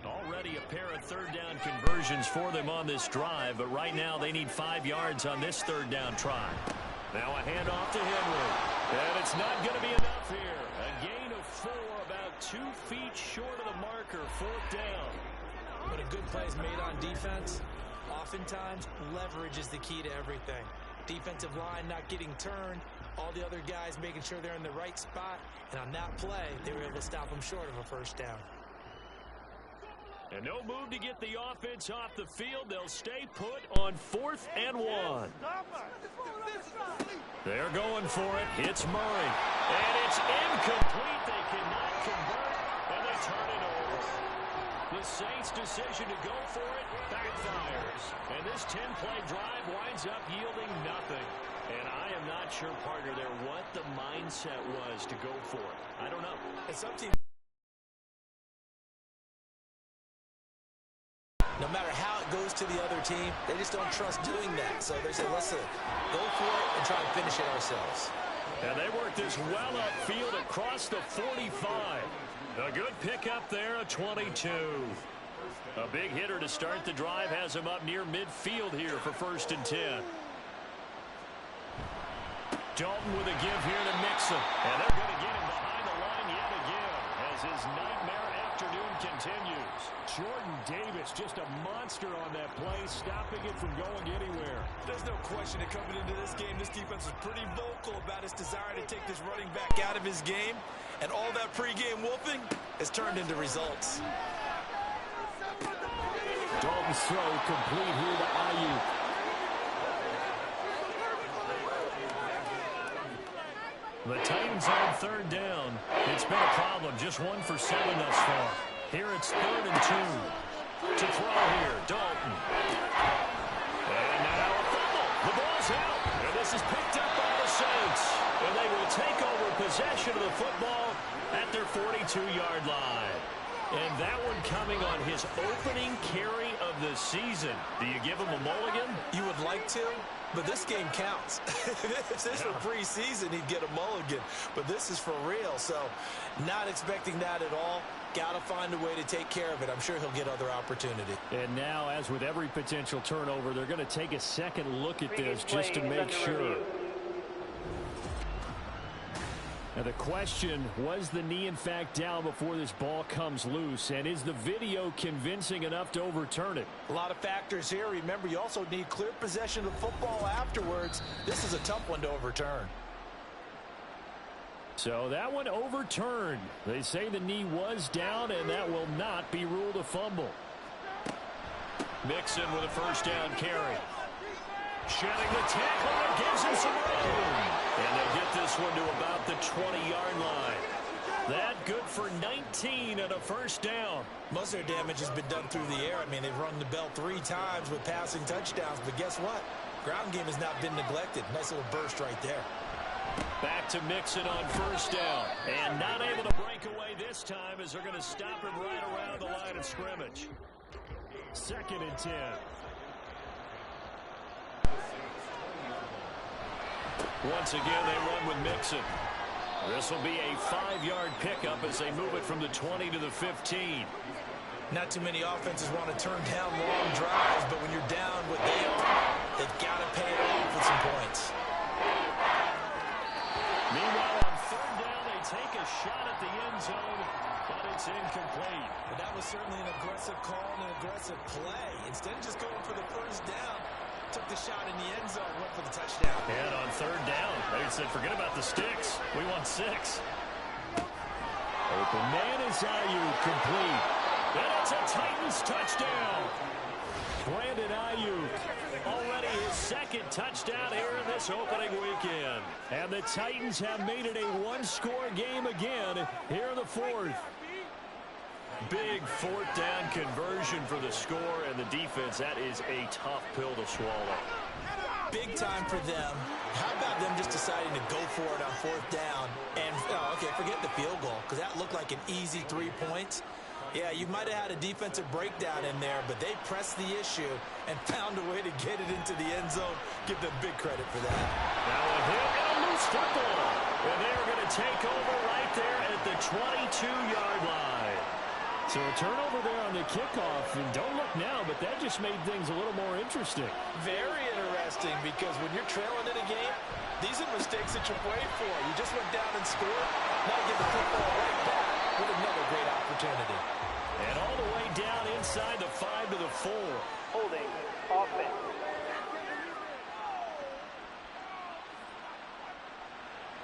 Already a pair of 3rd down conversions for them on this drive, but right now they need 5 yards on this 3rd down try. Now a handoff to Henry, and it's not going to be enough here. A gain of 4, about 2 feet short of the marker, 4th down. But a good play is made on defense. Oftentimes, leverage is the key to everything. Defensive line not getting turned, all the other guys making sure they're in the right spot, and on that play, they were able to stop them short of a 1st down. And no move to get the offense off the field. They'll stay put on 4th and 1. They're going for it. It's Murray. And it's incomplete. They cannot convert, and they turn it over. The Saints' decision to go for it backfires. And this 10-play drive winds up yielding nothing. And I am not sure, partner, there what the mindset was to go for it. I don't know. And some teams, no matter how it goes to the other team, they just don't trust doing that. So they say, listen, go for it and try to finish it ourselves. And they work this well upfield across the 45. A good pickup there, a 22. A big hitter to start the drive has him up near midfield here for 1st and 10. Dalton with a give here to Mixon. And they're going to get him behind the line yet again as his nightmare afternoon continues. Jordan Davis, just a monster on that play, stopping it from going anywhere. There's no question that coming into this game, this defense is pretty vocal about its desire to take this running back out of his game. And all that pregame wolfing has turned into results. Dalton's throw complete here to Ayuk. The Titans on 3rd down. It's been a problem. Just 1 for 7 thus far. Here it's 3rd and 2. To throw here, Dalton. And now a fumble. The ball's out. And this is picked up by the Saints. And they will take over possession of the football at their 42-yard line. And that one coming on his opening carry of the season. Do you give him a mulligan? You would like to, but this game counts. If this were preseason, he'd get a mulligan. But this is for real, so not expecting that at all. Got to find a way to take care of it. I'm sure he'll get other opportunity. And now, as with every potential turnover, they're going to take a second look at this just to make sure. Now the question, was the knee in fact down before this ball comes loose? And is the video convincing enough to overturn it? A lot of factors here. Remember, you also need clear possession of the football afterwards. This is a tough one to overturn. So that one overturned. They say the knee was down, and that will not be ruled a fumble. Mixon with a 1st down carry. Shedding the tackle and gives him some room. And they'll get this one to about the 20-yard line. That good for 19 and a first down. Most of their damage has been done through the air. I mean, they've rung the bell 3 times with passing touchdowns, but guess what? Ground game has not been neglected. Nice little burst right there. Back to Mixon on first down. And not able to break away this time as they're going to stop him right around the line of scrimmage. 2nd and 10. Once again, they run with Mixon. This will be a 5-yard pickup as they move it from the 20 to the 15. Not too many offenses want to turn down long drives, but when you're down what they are, they've got to pay it off with some points. Meanwhile, on 3rd down, they take a shot at the end zone, but it's incomplete. But that was certainly an aggressive call and an aggressive play. Instead of just going for the first down, took the shot in the end zone, went for the touchdown. And on 3rd down, they said, forget about the sticks. We want 6. Open man is Ayuk, complete. And it's a Titans touchdown. Brandon Ayuk, already his 2nd touchdown here in this opening weekend. And the Titans have made it a 1-score game again here in the 4th. Big 4th down conversion for the score, and the defense, that is a tough pill to swallow. Big time for them. How about them just deciding to go for it on 4th down? And, okay, forget the field goal, because that looked like an easy 3 points. Yeah, you might have had a defensive breakdown in there, but they pressed the issue and found a way to get it into the end zone. Give them big credit for that. Now a hit and a loose football. And they're going to take over right there at the 22-yard line. So a turnover there on the kickoff. And don't look now, but that just made things a little more interesting. Very interesting, because when you're trailing in a game, these are mistakes that you pray for. You just went down and scored. Now get the football right back with another great opportunity. And all the way down inside the 5 to the 4. Holding offense.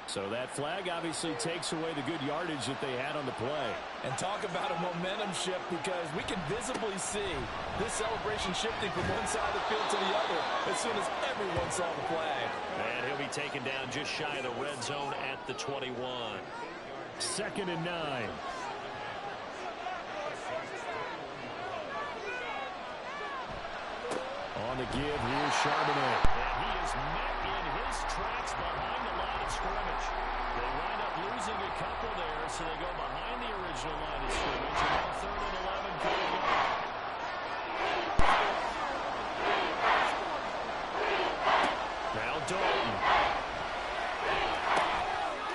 So that flag obviously takes away the good yardage that they had on the play. And talk about a momentum shift, because we can visibly see this celebration shifting from one side of the field to the other as soon as everyone saw the flag. And he'll be taken down just shy of the red zone at the 21. 2nd and 9. On the give, here's Charbonnet. And he is met in his tracks behind the line of scrimmage. They wind up losing a couple there, so they go behind the original line of scrimmage. And now 3rd and 11 coming up. Now Dalton.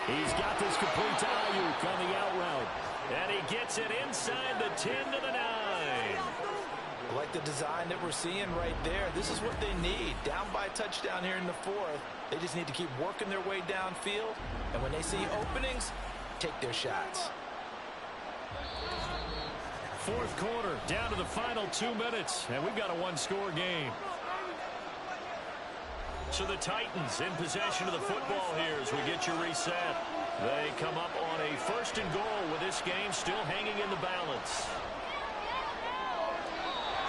He's got this complete to Ayuk on the out route. And he gets it inside the 10 to the 9. I like the design that we're seeing right there. This is what they need. Down by a touchdown here in the 4th. They just need to keep working their way downfield. And when they see openings, take their shots. 4th quarter, down to the final 2 minutes. And we've got a 1-score game. So the Titans in possession of the football here as we get you reset. They come up on a 1st and goal with this game still hanging in the balance.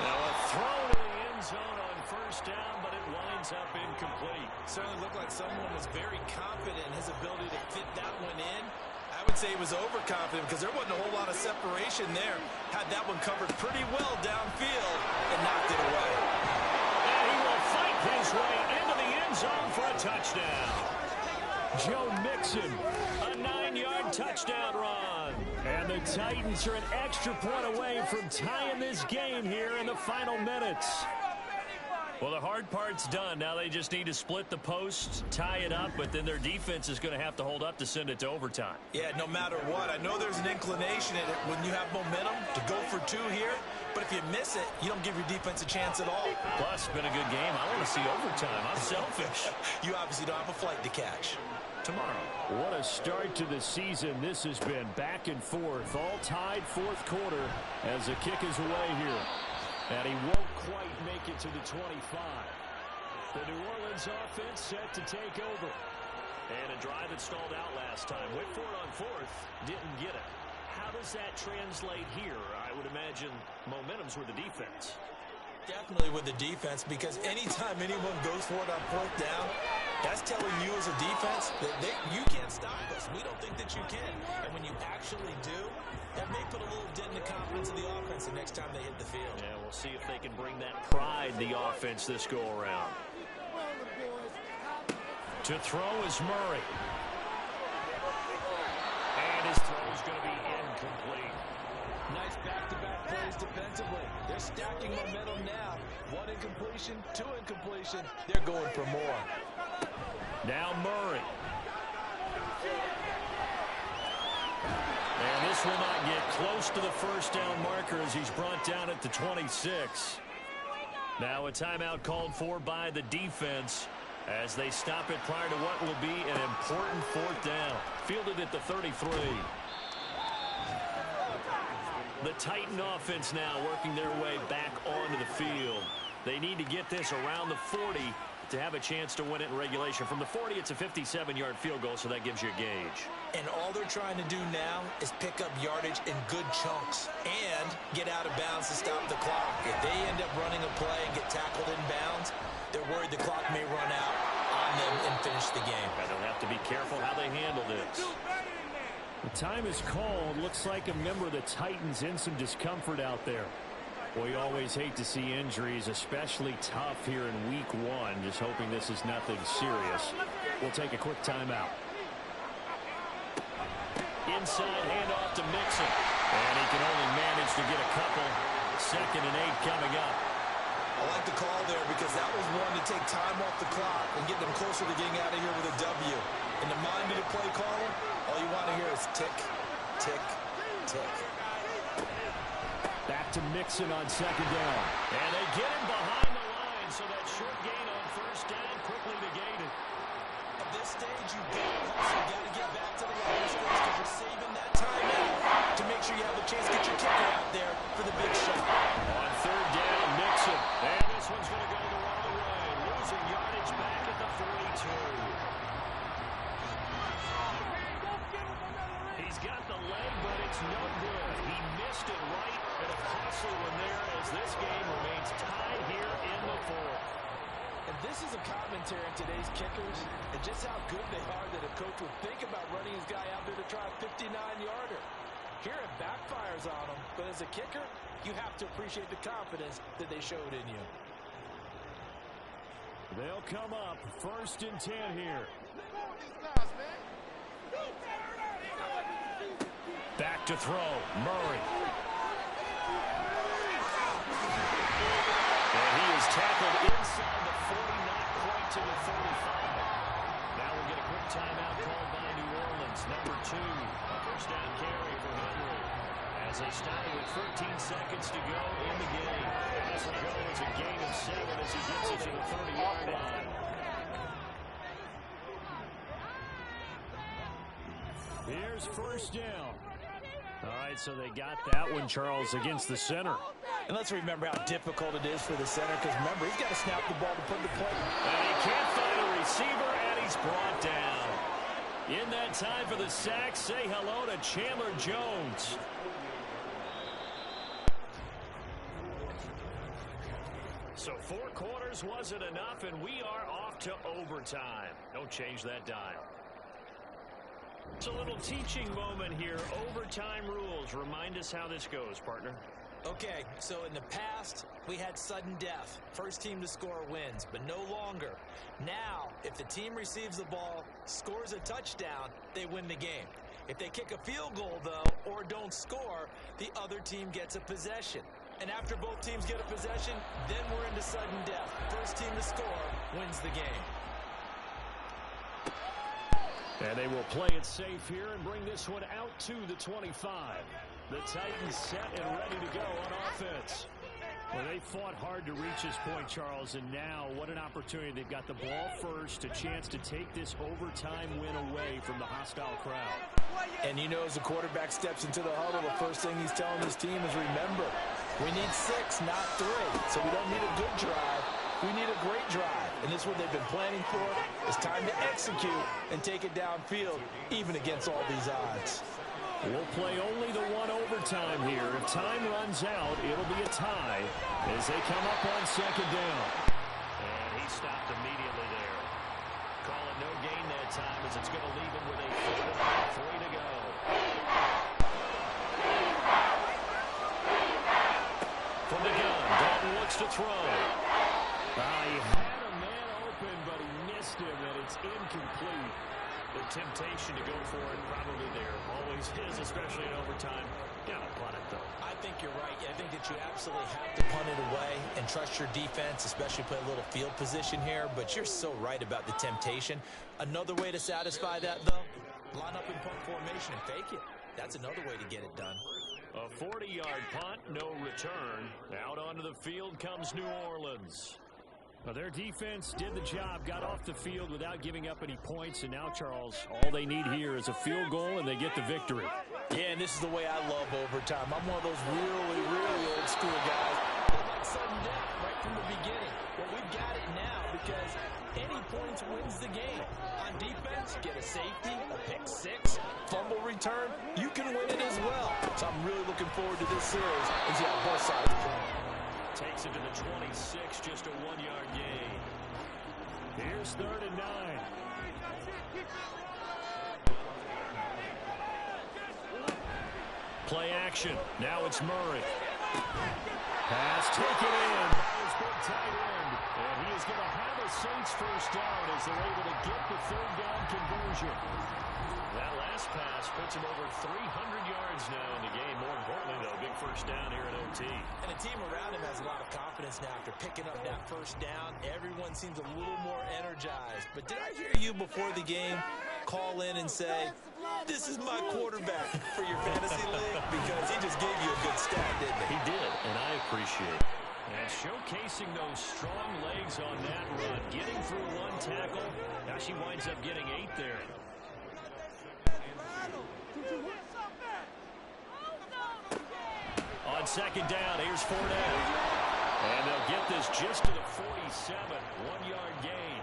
Now a throw to the end zone on 1st down, but it winds up incomplete. Certainly looked like someone was very confident in his ability to fit that one in. I would say he was overconfident, because there wasn't a whole lot of separation there. Had that one covered pretty well downfield and knocked it away. And he will fight his way into the end zone for a touchdown. Joe Mixon, a 9-yard touchdown run. And the Titans are an extra point away from tying this game here in the final minutes. Well, the hard part's done. Now they just need to split the post, tie it up, but then their defense is going to have to hold up to send it to overtime. Yeah, no matter what. I know there's an inclination in it when you have momentum to go for 2 here, but if you miss it, you don't give your defense a chance at all. Plus, it's been a good game. I want to see overtime. I'm selfish. You obviously don't have a flight to catch. Tomorrow. What a start to the season this has been. Back and forth, all tied 4th quarter as the kick is away here. And he won't quite make it to the 25. The New Orleans offense set to take over. And a drive that stalled out last time. Went for it on 4th, didn't get it. How does that translate here? I would imagine momentum's with the defense. Definitely with the defense, because anytime anyone goes for it on 4th down, That's telling you as a defense that you can't stop us. We don't think that you can. And when you actually do, that may put a little dent in the confidence of the offense the next time they hit the field. Yeah, we'll see if they can bring that pride, the offense, this go-around. To throw is Murray. And his throw is going to be incomplete. Nice back-to-back plays defensively. They're stacking momentum now. 1 incompletion, 2 incompletion. They're going for more. Now Murray. And this will not get close to the first down marker as he's brought down at the 26. Now a timeout called for by the defense as they stop it prior to what will be an important 4th down. Fielded at the 33. The Titan offense now working their way back onto the field. They need to get this around the 40 to have a chance to win it in regulation. From the 40, it's a 57-yard field goal, so that gives you a gauge. And all they're trying to do now is pick up yardage in good chunks and get out of bounds to stop the clock. If they end up running a play and get tackled in bounds, they're worried the clock may run out on them and finish the game. And they'll have to be careful how they handle this. The time is called. Looks like a member of the Titans in some discomfort out there. We always hate to see injuries, especially tough here in week 1. Just hoping this is nothing serious. We'll take a quick timeout. Inside handoff to Mixon. And he can only manage to get a couple. 2nd and 8 coming up. I like the call there because that was one to take time off the clock and get them closer to getting out of here with a W. In the mind of the play caller, all you want to hear is tick, tick, tick. Back to Mixon on 2nd down. And they get him behind the line, so that short gain on 1st down quickly negated. At this stage, you've got to get back to the line of scrimmage because you're saving that time out to make sure you have a chance to get your kicker out there for the big shot. On 3rd down, Mixon. And this one's going to go the wrong way. Losing yardage back at the 42. He's got the leg, but it's no good. He missed it right, and a costly one there as this game remains tied here in the 4th. And this is a commentary on today's kickers and just how good they are that a coach would think about running his guy out there to try a 59-yarder. Here it backfires on him, but as a kicker, you have to appreciate the confidence that they showed in you. They'll come up 1st and 10 here. Back to throw, Murray. And he is tackled inside the 40, not quite to the 35. Now we'll get a quick timeout called by New Orleans. Number 2, a 1st down carry for Henry. As they stop with 13 seconds to go in the game. And this will go as a gain of 7 as he gets it to the 30-yard line. Here's 1st down. All right, so they got that one, Charles, against the center. And let's remember how difficult it is for the center because, remember, he's got to snap the ball to put the play. And he can't find a receiver, and he's brought down. In that time for the sack, say hello to Chandler Jones. So 4 quarters wasn't enough, and we are off to overtime. Don't change that dial. It's a little teaching moment here. Overtime rules. Remind us how this goes, partner. Okay, so in the past, we had sudden death. First team to score wins, but no longer. Now, if the team receives the ball, scores a touchdown, they win the game. If they kick a field goal, though, or don't score, the other team gets a possession. And after both teams get a possession, then we're into sudden death. First team to score wins the game. And they will play it safe here and bring this one out to the 25. The Titans set and ready to go on offense. Well, they fought hard to reach this point, Charles, and now what an opportunity. They've got the ball first, a chance to take this overtime win away from the hostile crowd. And you know, as the quarterback steps into the huddle, the first thing he's telling his team is, remember, we need 6, not 3. So we don't need a good drive. We need a great drive. And this is what they've been planning for. It's time to execute and take it downfield, even against all these odds. We'll play only the one overtime here. If time runs out, it'll be a tie as they come up on 2nd down. And he stopped immediately there. Call as it's going to leave him with a 3 to go. From the gun, Dalton looks to throw. He had a man open, but he missed him, and it's incomplete. The temptation to go for it probably there. Always is, especially in overtime. Gotta punt it, though. I think you're right. I think that you absolutely have to punt it away and trust your defense, especially play a little field position here. But you're so right about the temptation. Another way to satisfy that, though, line up in punt formation and fake it. That's another way to get it done. A 40-yard punt, no return. Out onto the field comes New Orleans. Well, their defense did the job, got off the field without giving up any points, and now, Charles, all they need here is a field goal, and they get the victory. Yeah, and this is the way I love overtime. I'm one of those really, really old school guys. I like sudden death right from the beginning. Well, we've got it now because any points wins the game. On defense, get a safety, a pick six, fumble return, you can win it as well. So I'm really looking forward to this series and see how both sides play. Takes it to the 26, just a 1-yard gain. Here's 3rd and 9. Play action. Now it's Murray. Pass taken in by his big tight end. And he is going to have a Saints first down as they're able to get the 3rd down conversion. That last pass puts him over 300 yards now in the game. More importantly, though, big first down here in OT. And the team around him has a lot of confidence now after picking up that first down. Everyone seems a little more energized. But did I hear you before the game call in and say, this is my quarterback for your fantasy league? Because he just gave you a good stat, didn't he? He did, and I appreciate it. And showcasing those strong legs on that run. Getting through one tackle. Now she winds up getting 8 there. On 2nd down, here's Fournette. And they'll get this just to the 47. 1-yard gain.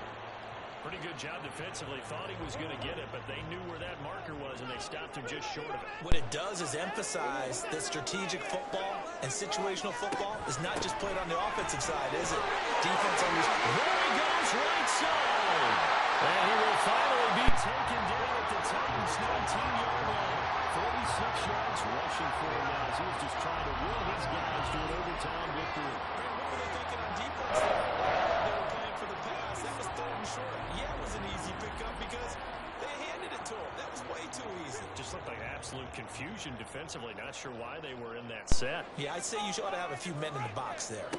Pretty good job defensively. Thought he was going to get it, but they knew where that marker was, and they stopped him just short of it. What it does is emphasize that strategic football and situational football is not just played on the offensive side, is it? Defense understands. There he goes, right side. And he will finally be taken down at the Titans' 19-yard line. 46 yards rushing for him now as he was just trying to will his guys to an overtime victory. What were they thinking on defense? They were playing for the pass. That was 3rd and short. Yeah, it was an easy pickup because they handed it to him. That was way too easy. Just looked like absolute confusion defensively. Not sure why they were in that set. Yeah, I'd say you ought to have a few men in the box there.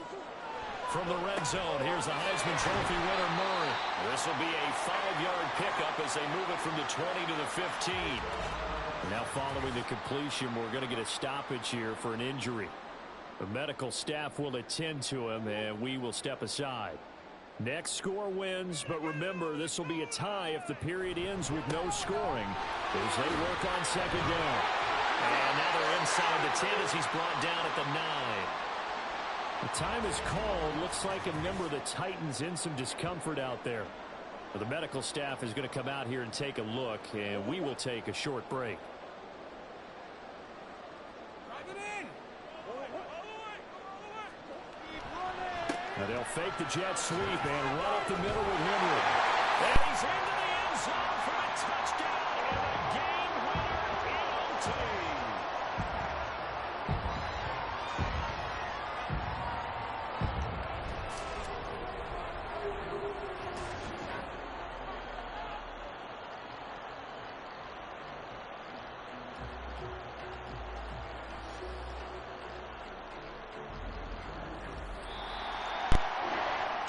From the red zone, here's the Heisman Trophy winner, Murray. This will be a 5-yard pickup as they move it from the 20 to the 15. Now following the completion, we're going to get a stoppage here for an injury. The medical staff will attend to him, and we will step aside. Next score wins, but remember, this will be a tie if the period ends with no scoring as they work on 2nd down. And now they're inside the 10 as he's brought down at the 9. The time is called. Looks like a member of the Titans in some discomfort out there. The medical staff is going to come out here and take a look, and we will take a short break. Now they'll fake the jet sweep and run up the middle with Henry. And he's into the end zone for a touchdown and a game winner in OT.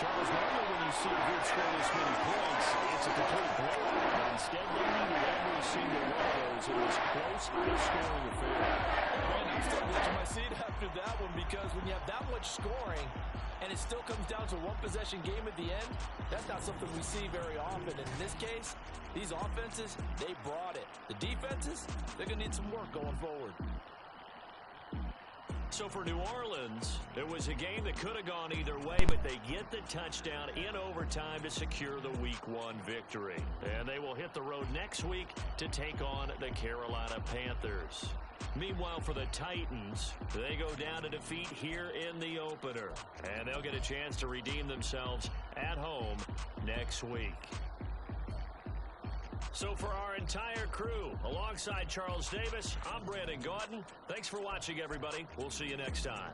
Charles, normally when you see a group score this many points, it's a complete blowout. But instead, leading to every single one of those, it was close, high-scoring affair. Man, I'm still glitching my seat after that one because when you have that much scoring and it still comes down to a one-possession game at the end, that's not something we see very often. And in this case, these offenses, they brought it. The defenses, they're going to need some work going forward. So for New Orleans, it was a game that could have gone either way, but they get the touchdown in overtime to secure the Week 1 victory. And they will hit the road next week to take on the Carolina Panthers. Meanwhile, for the Titans, they go down to defeat here in the opener. And they'll get a chance to redeem themselves at home next week. So for our entire crew, alongside Charles Davis, I'm Brandon Gaudin. Thanks for watching, everybody. We'll see you next time.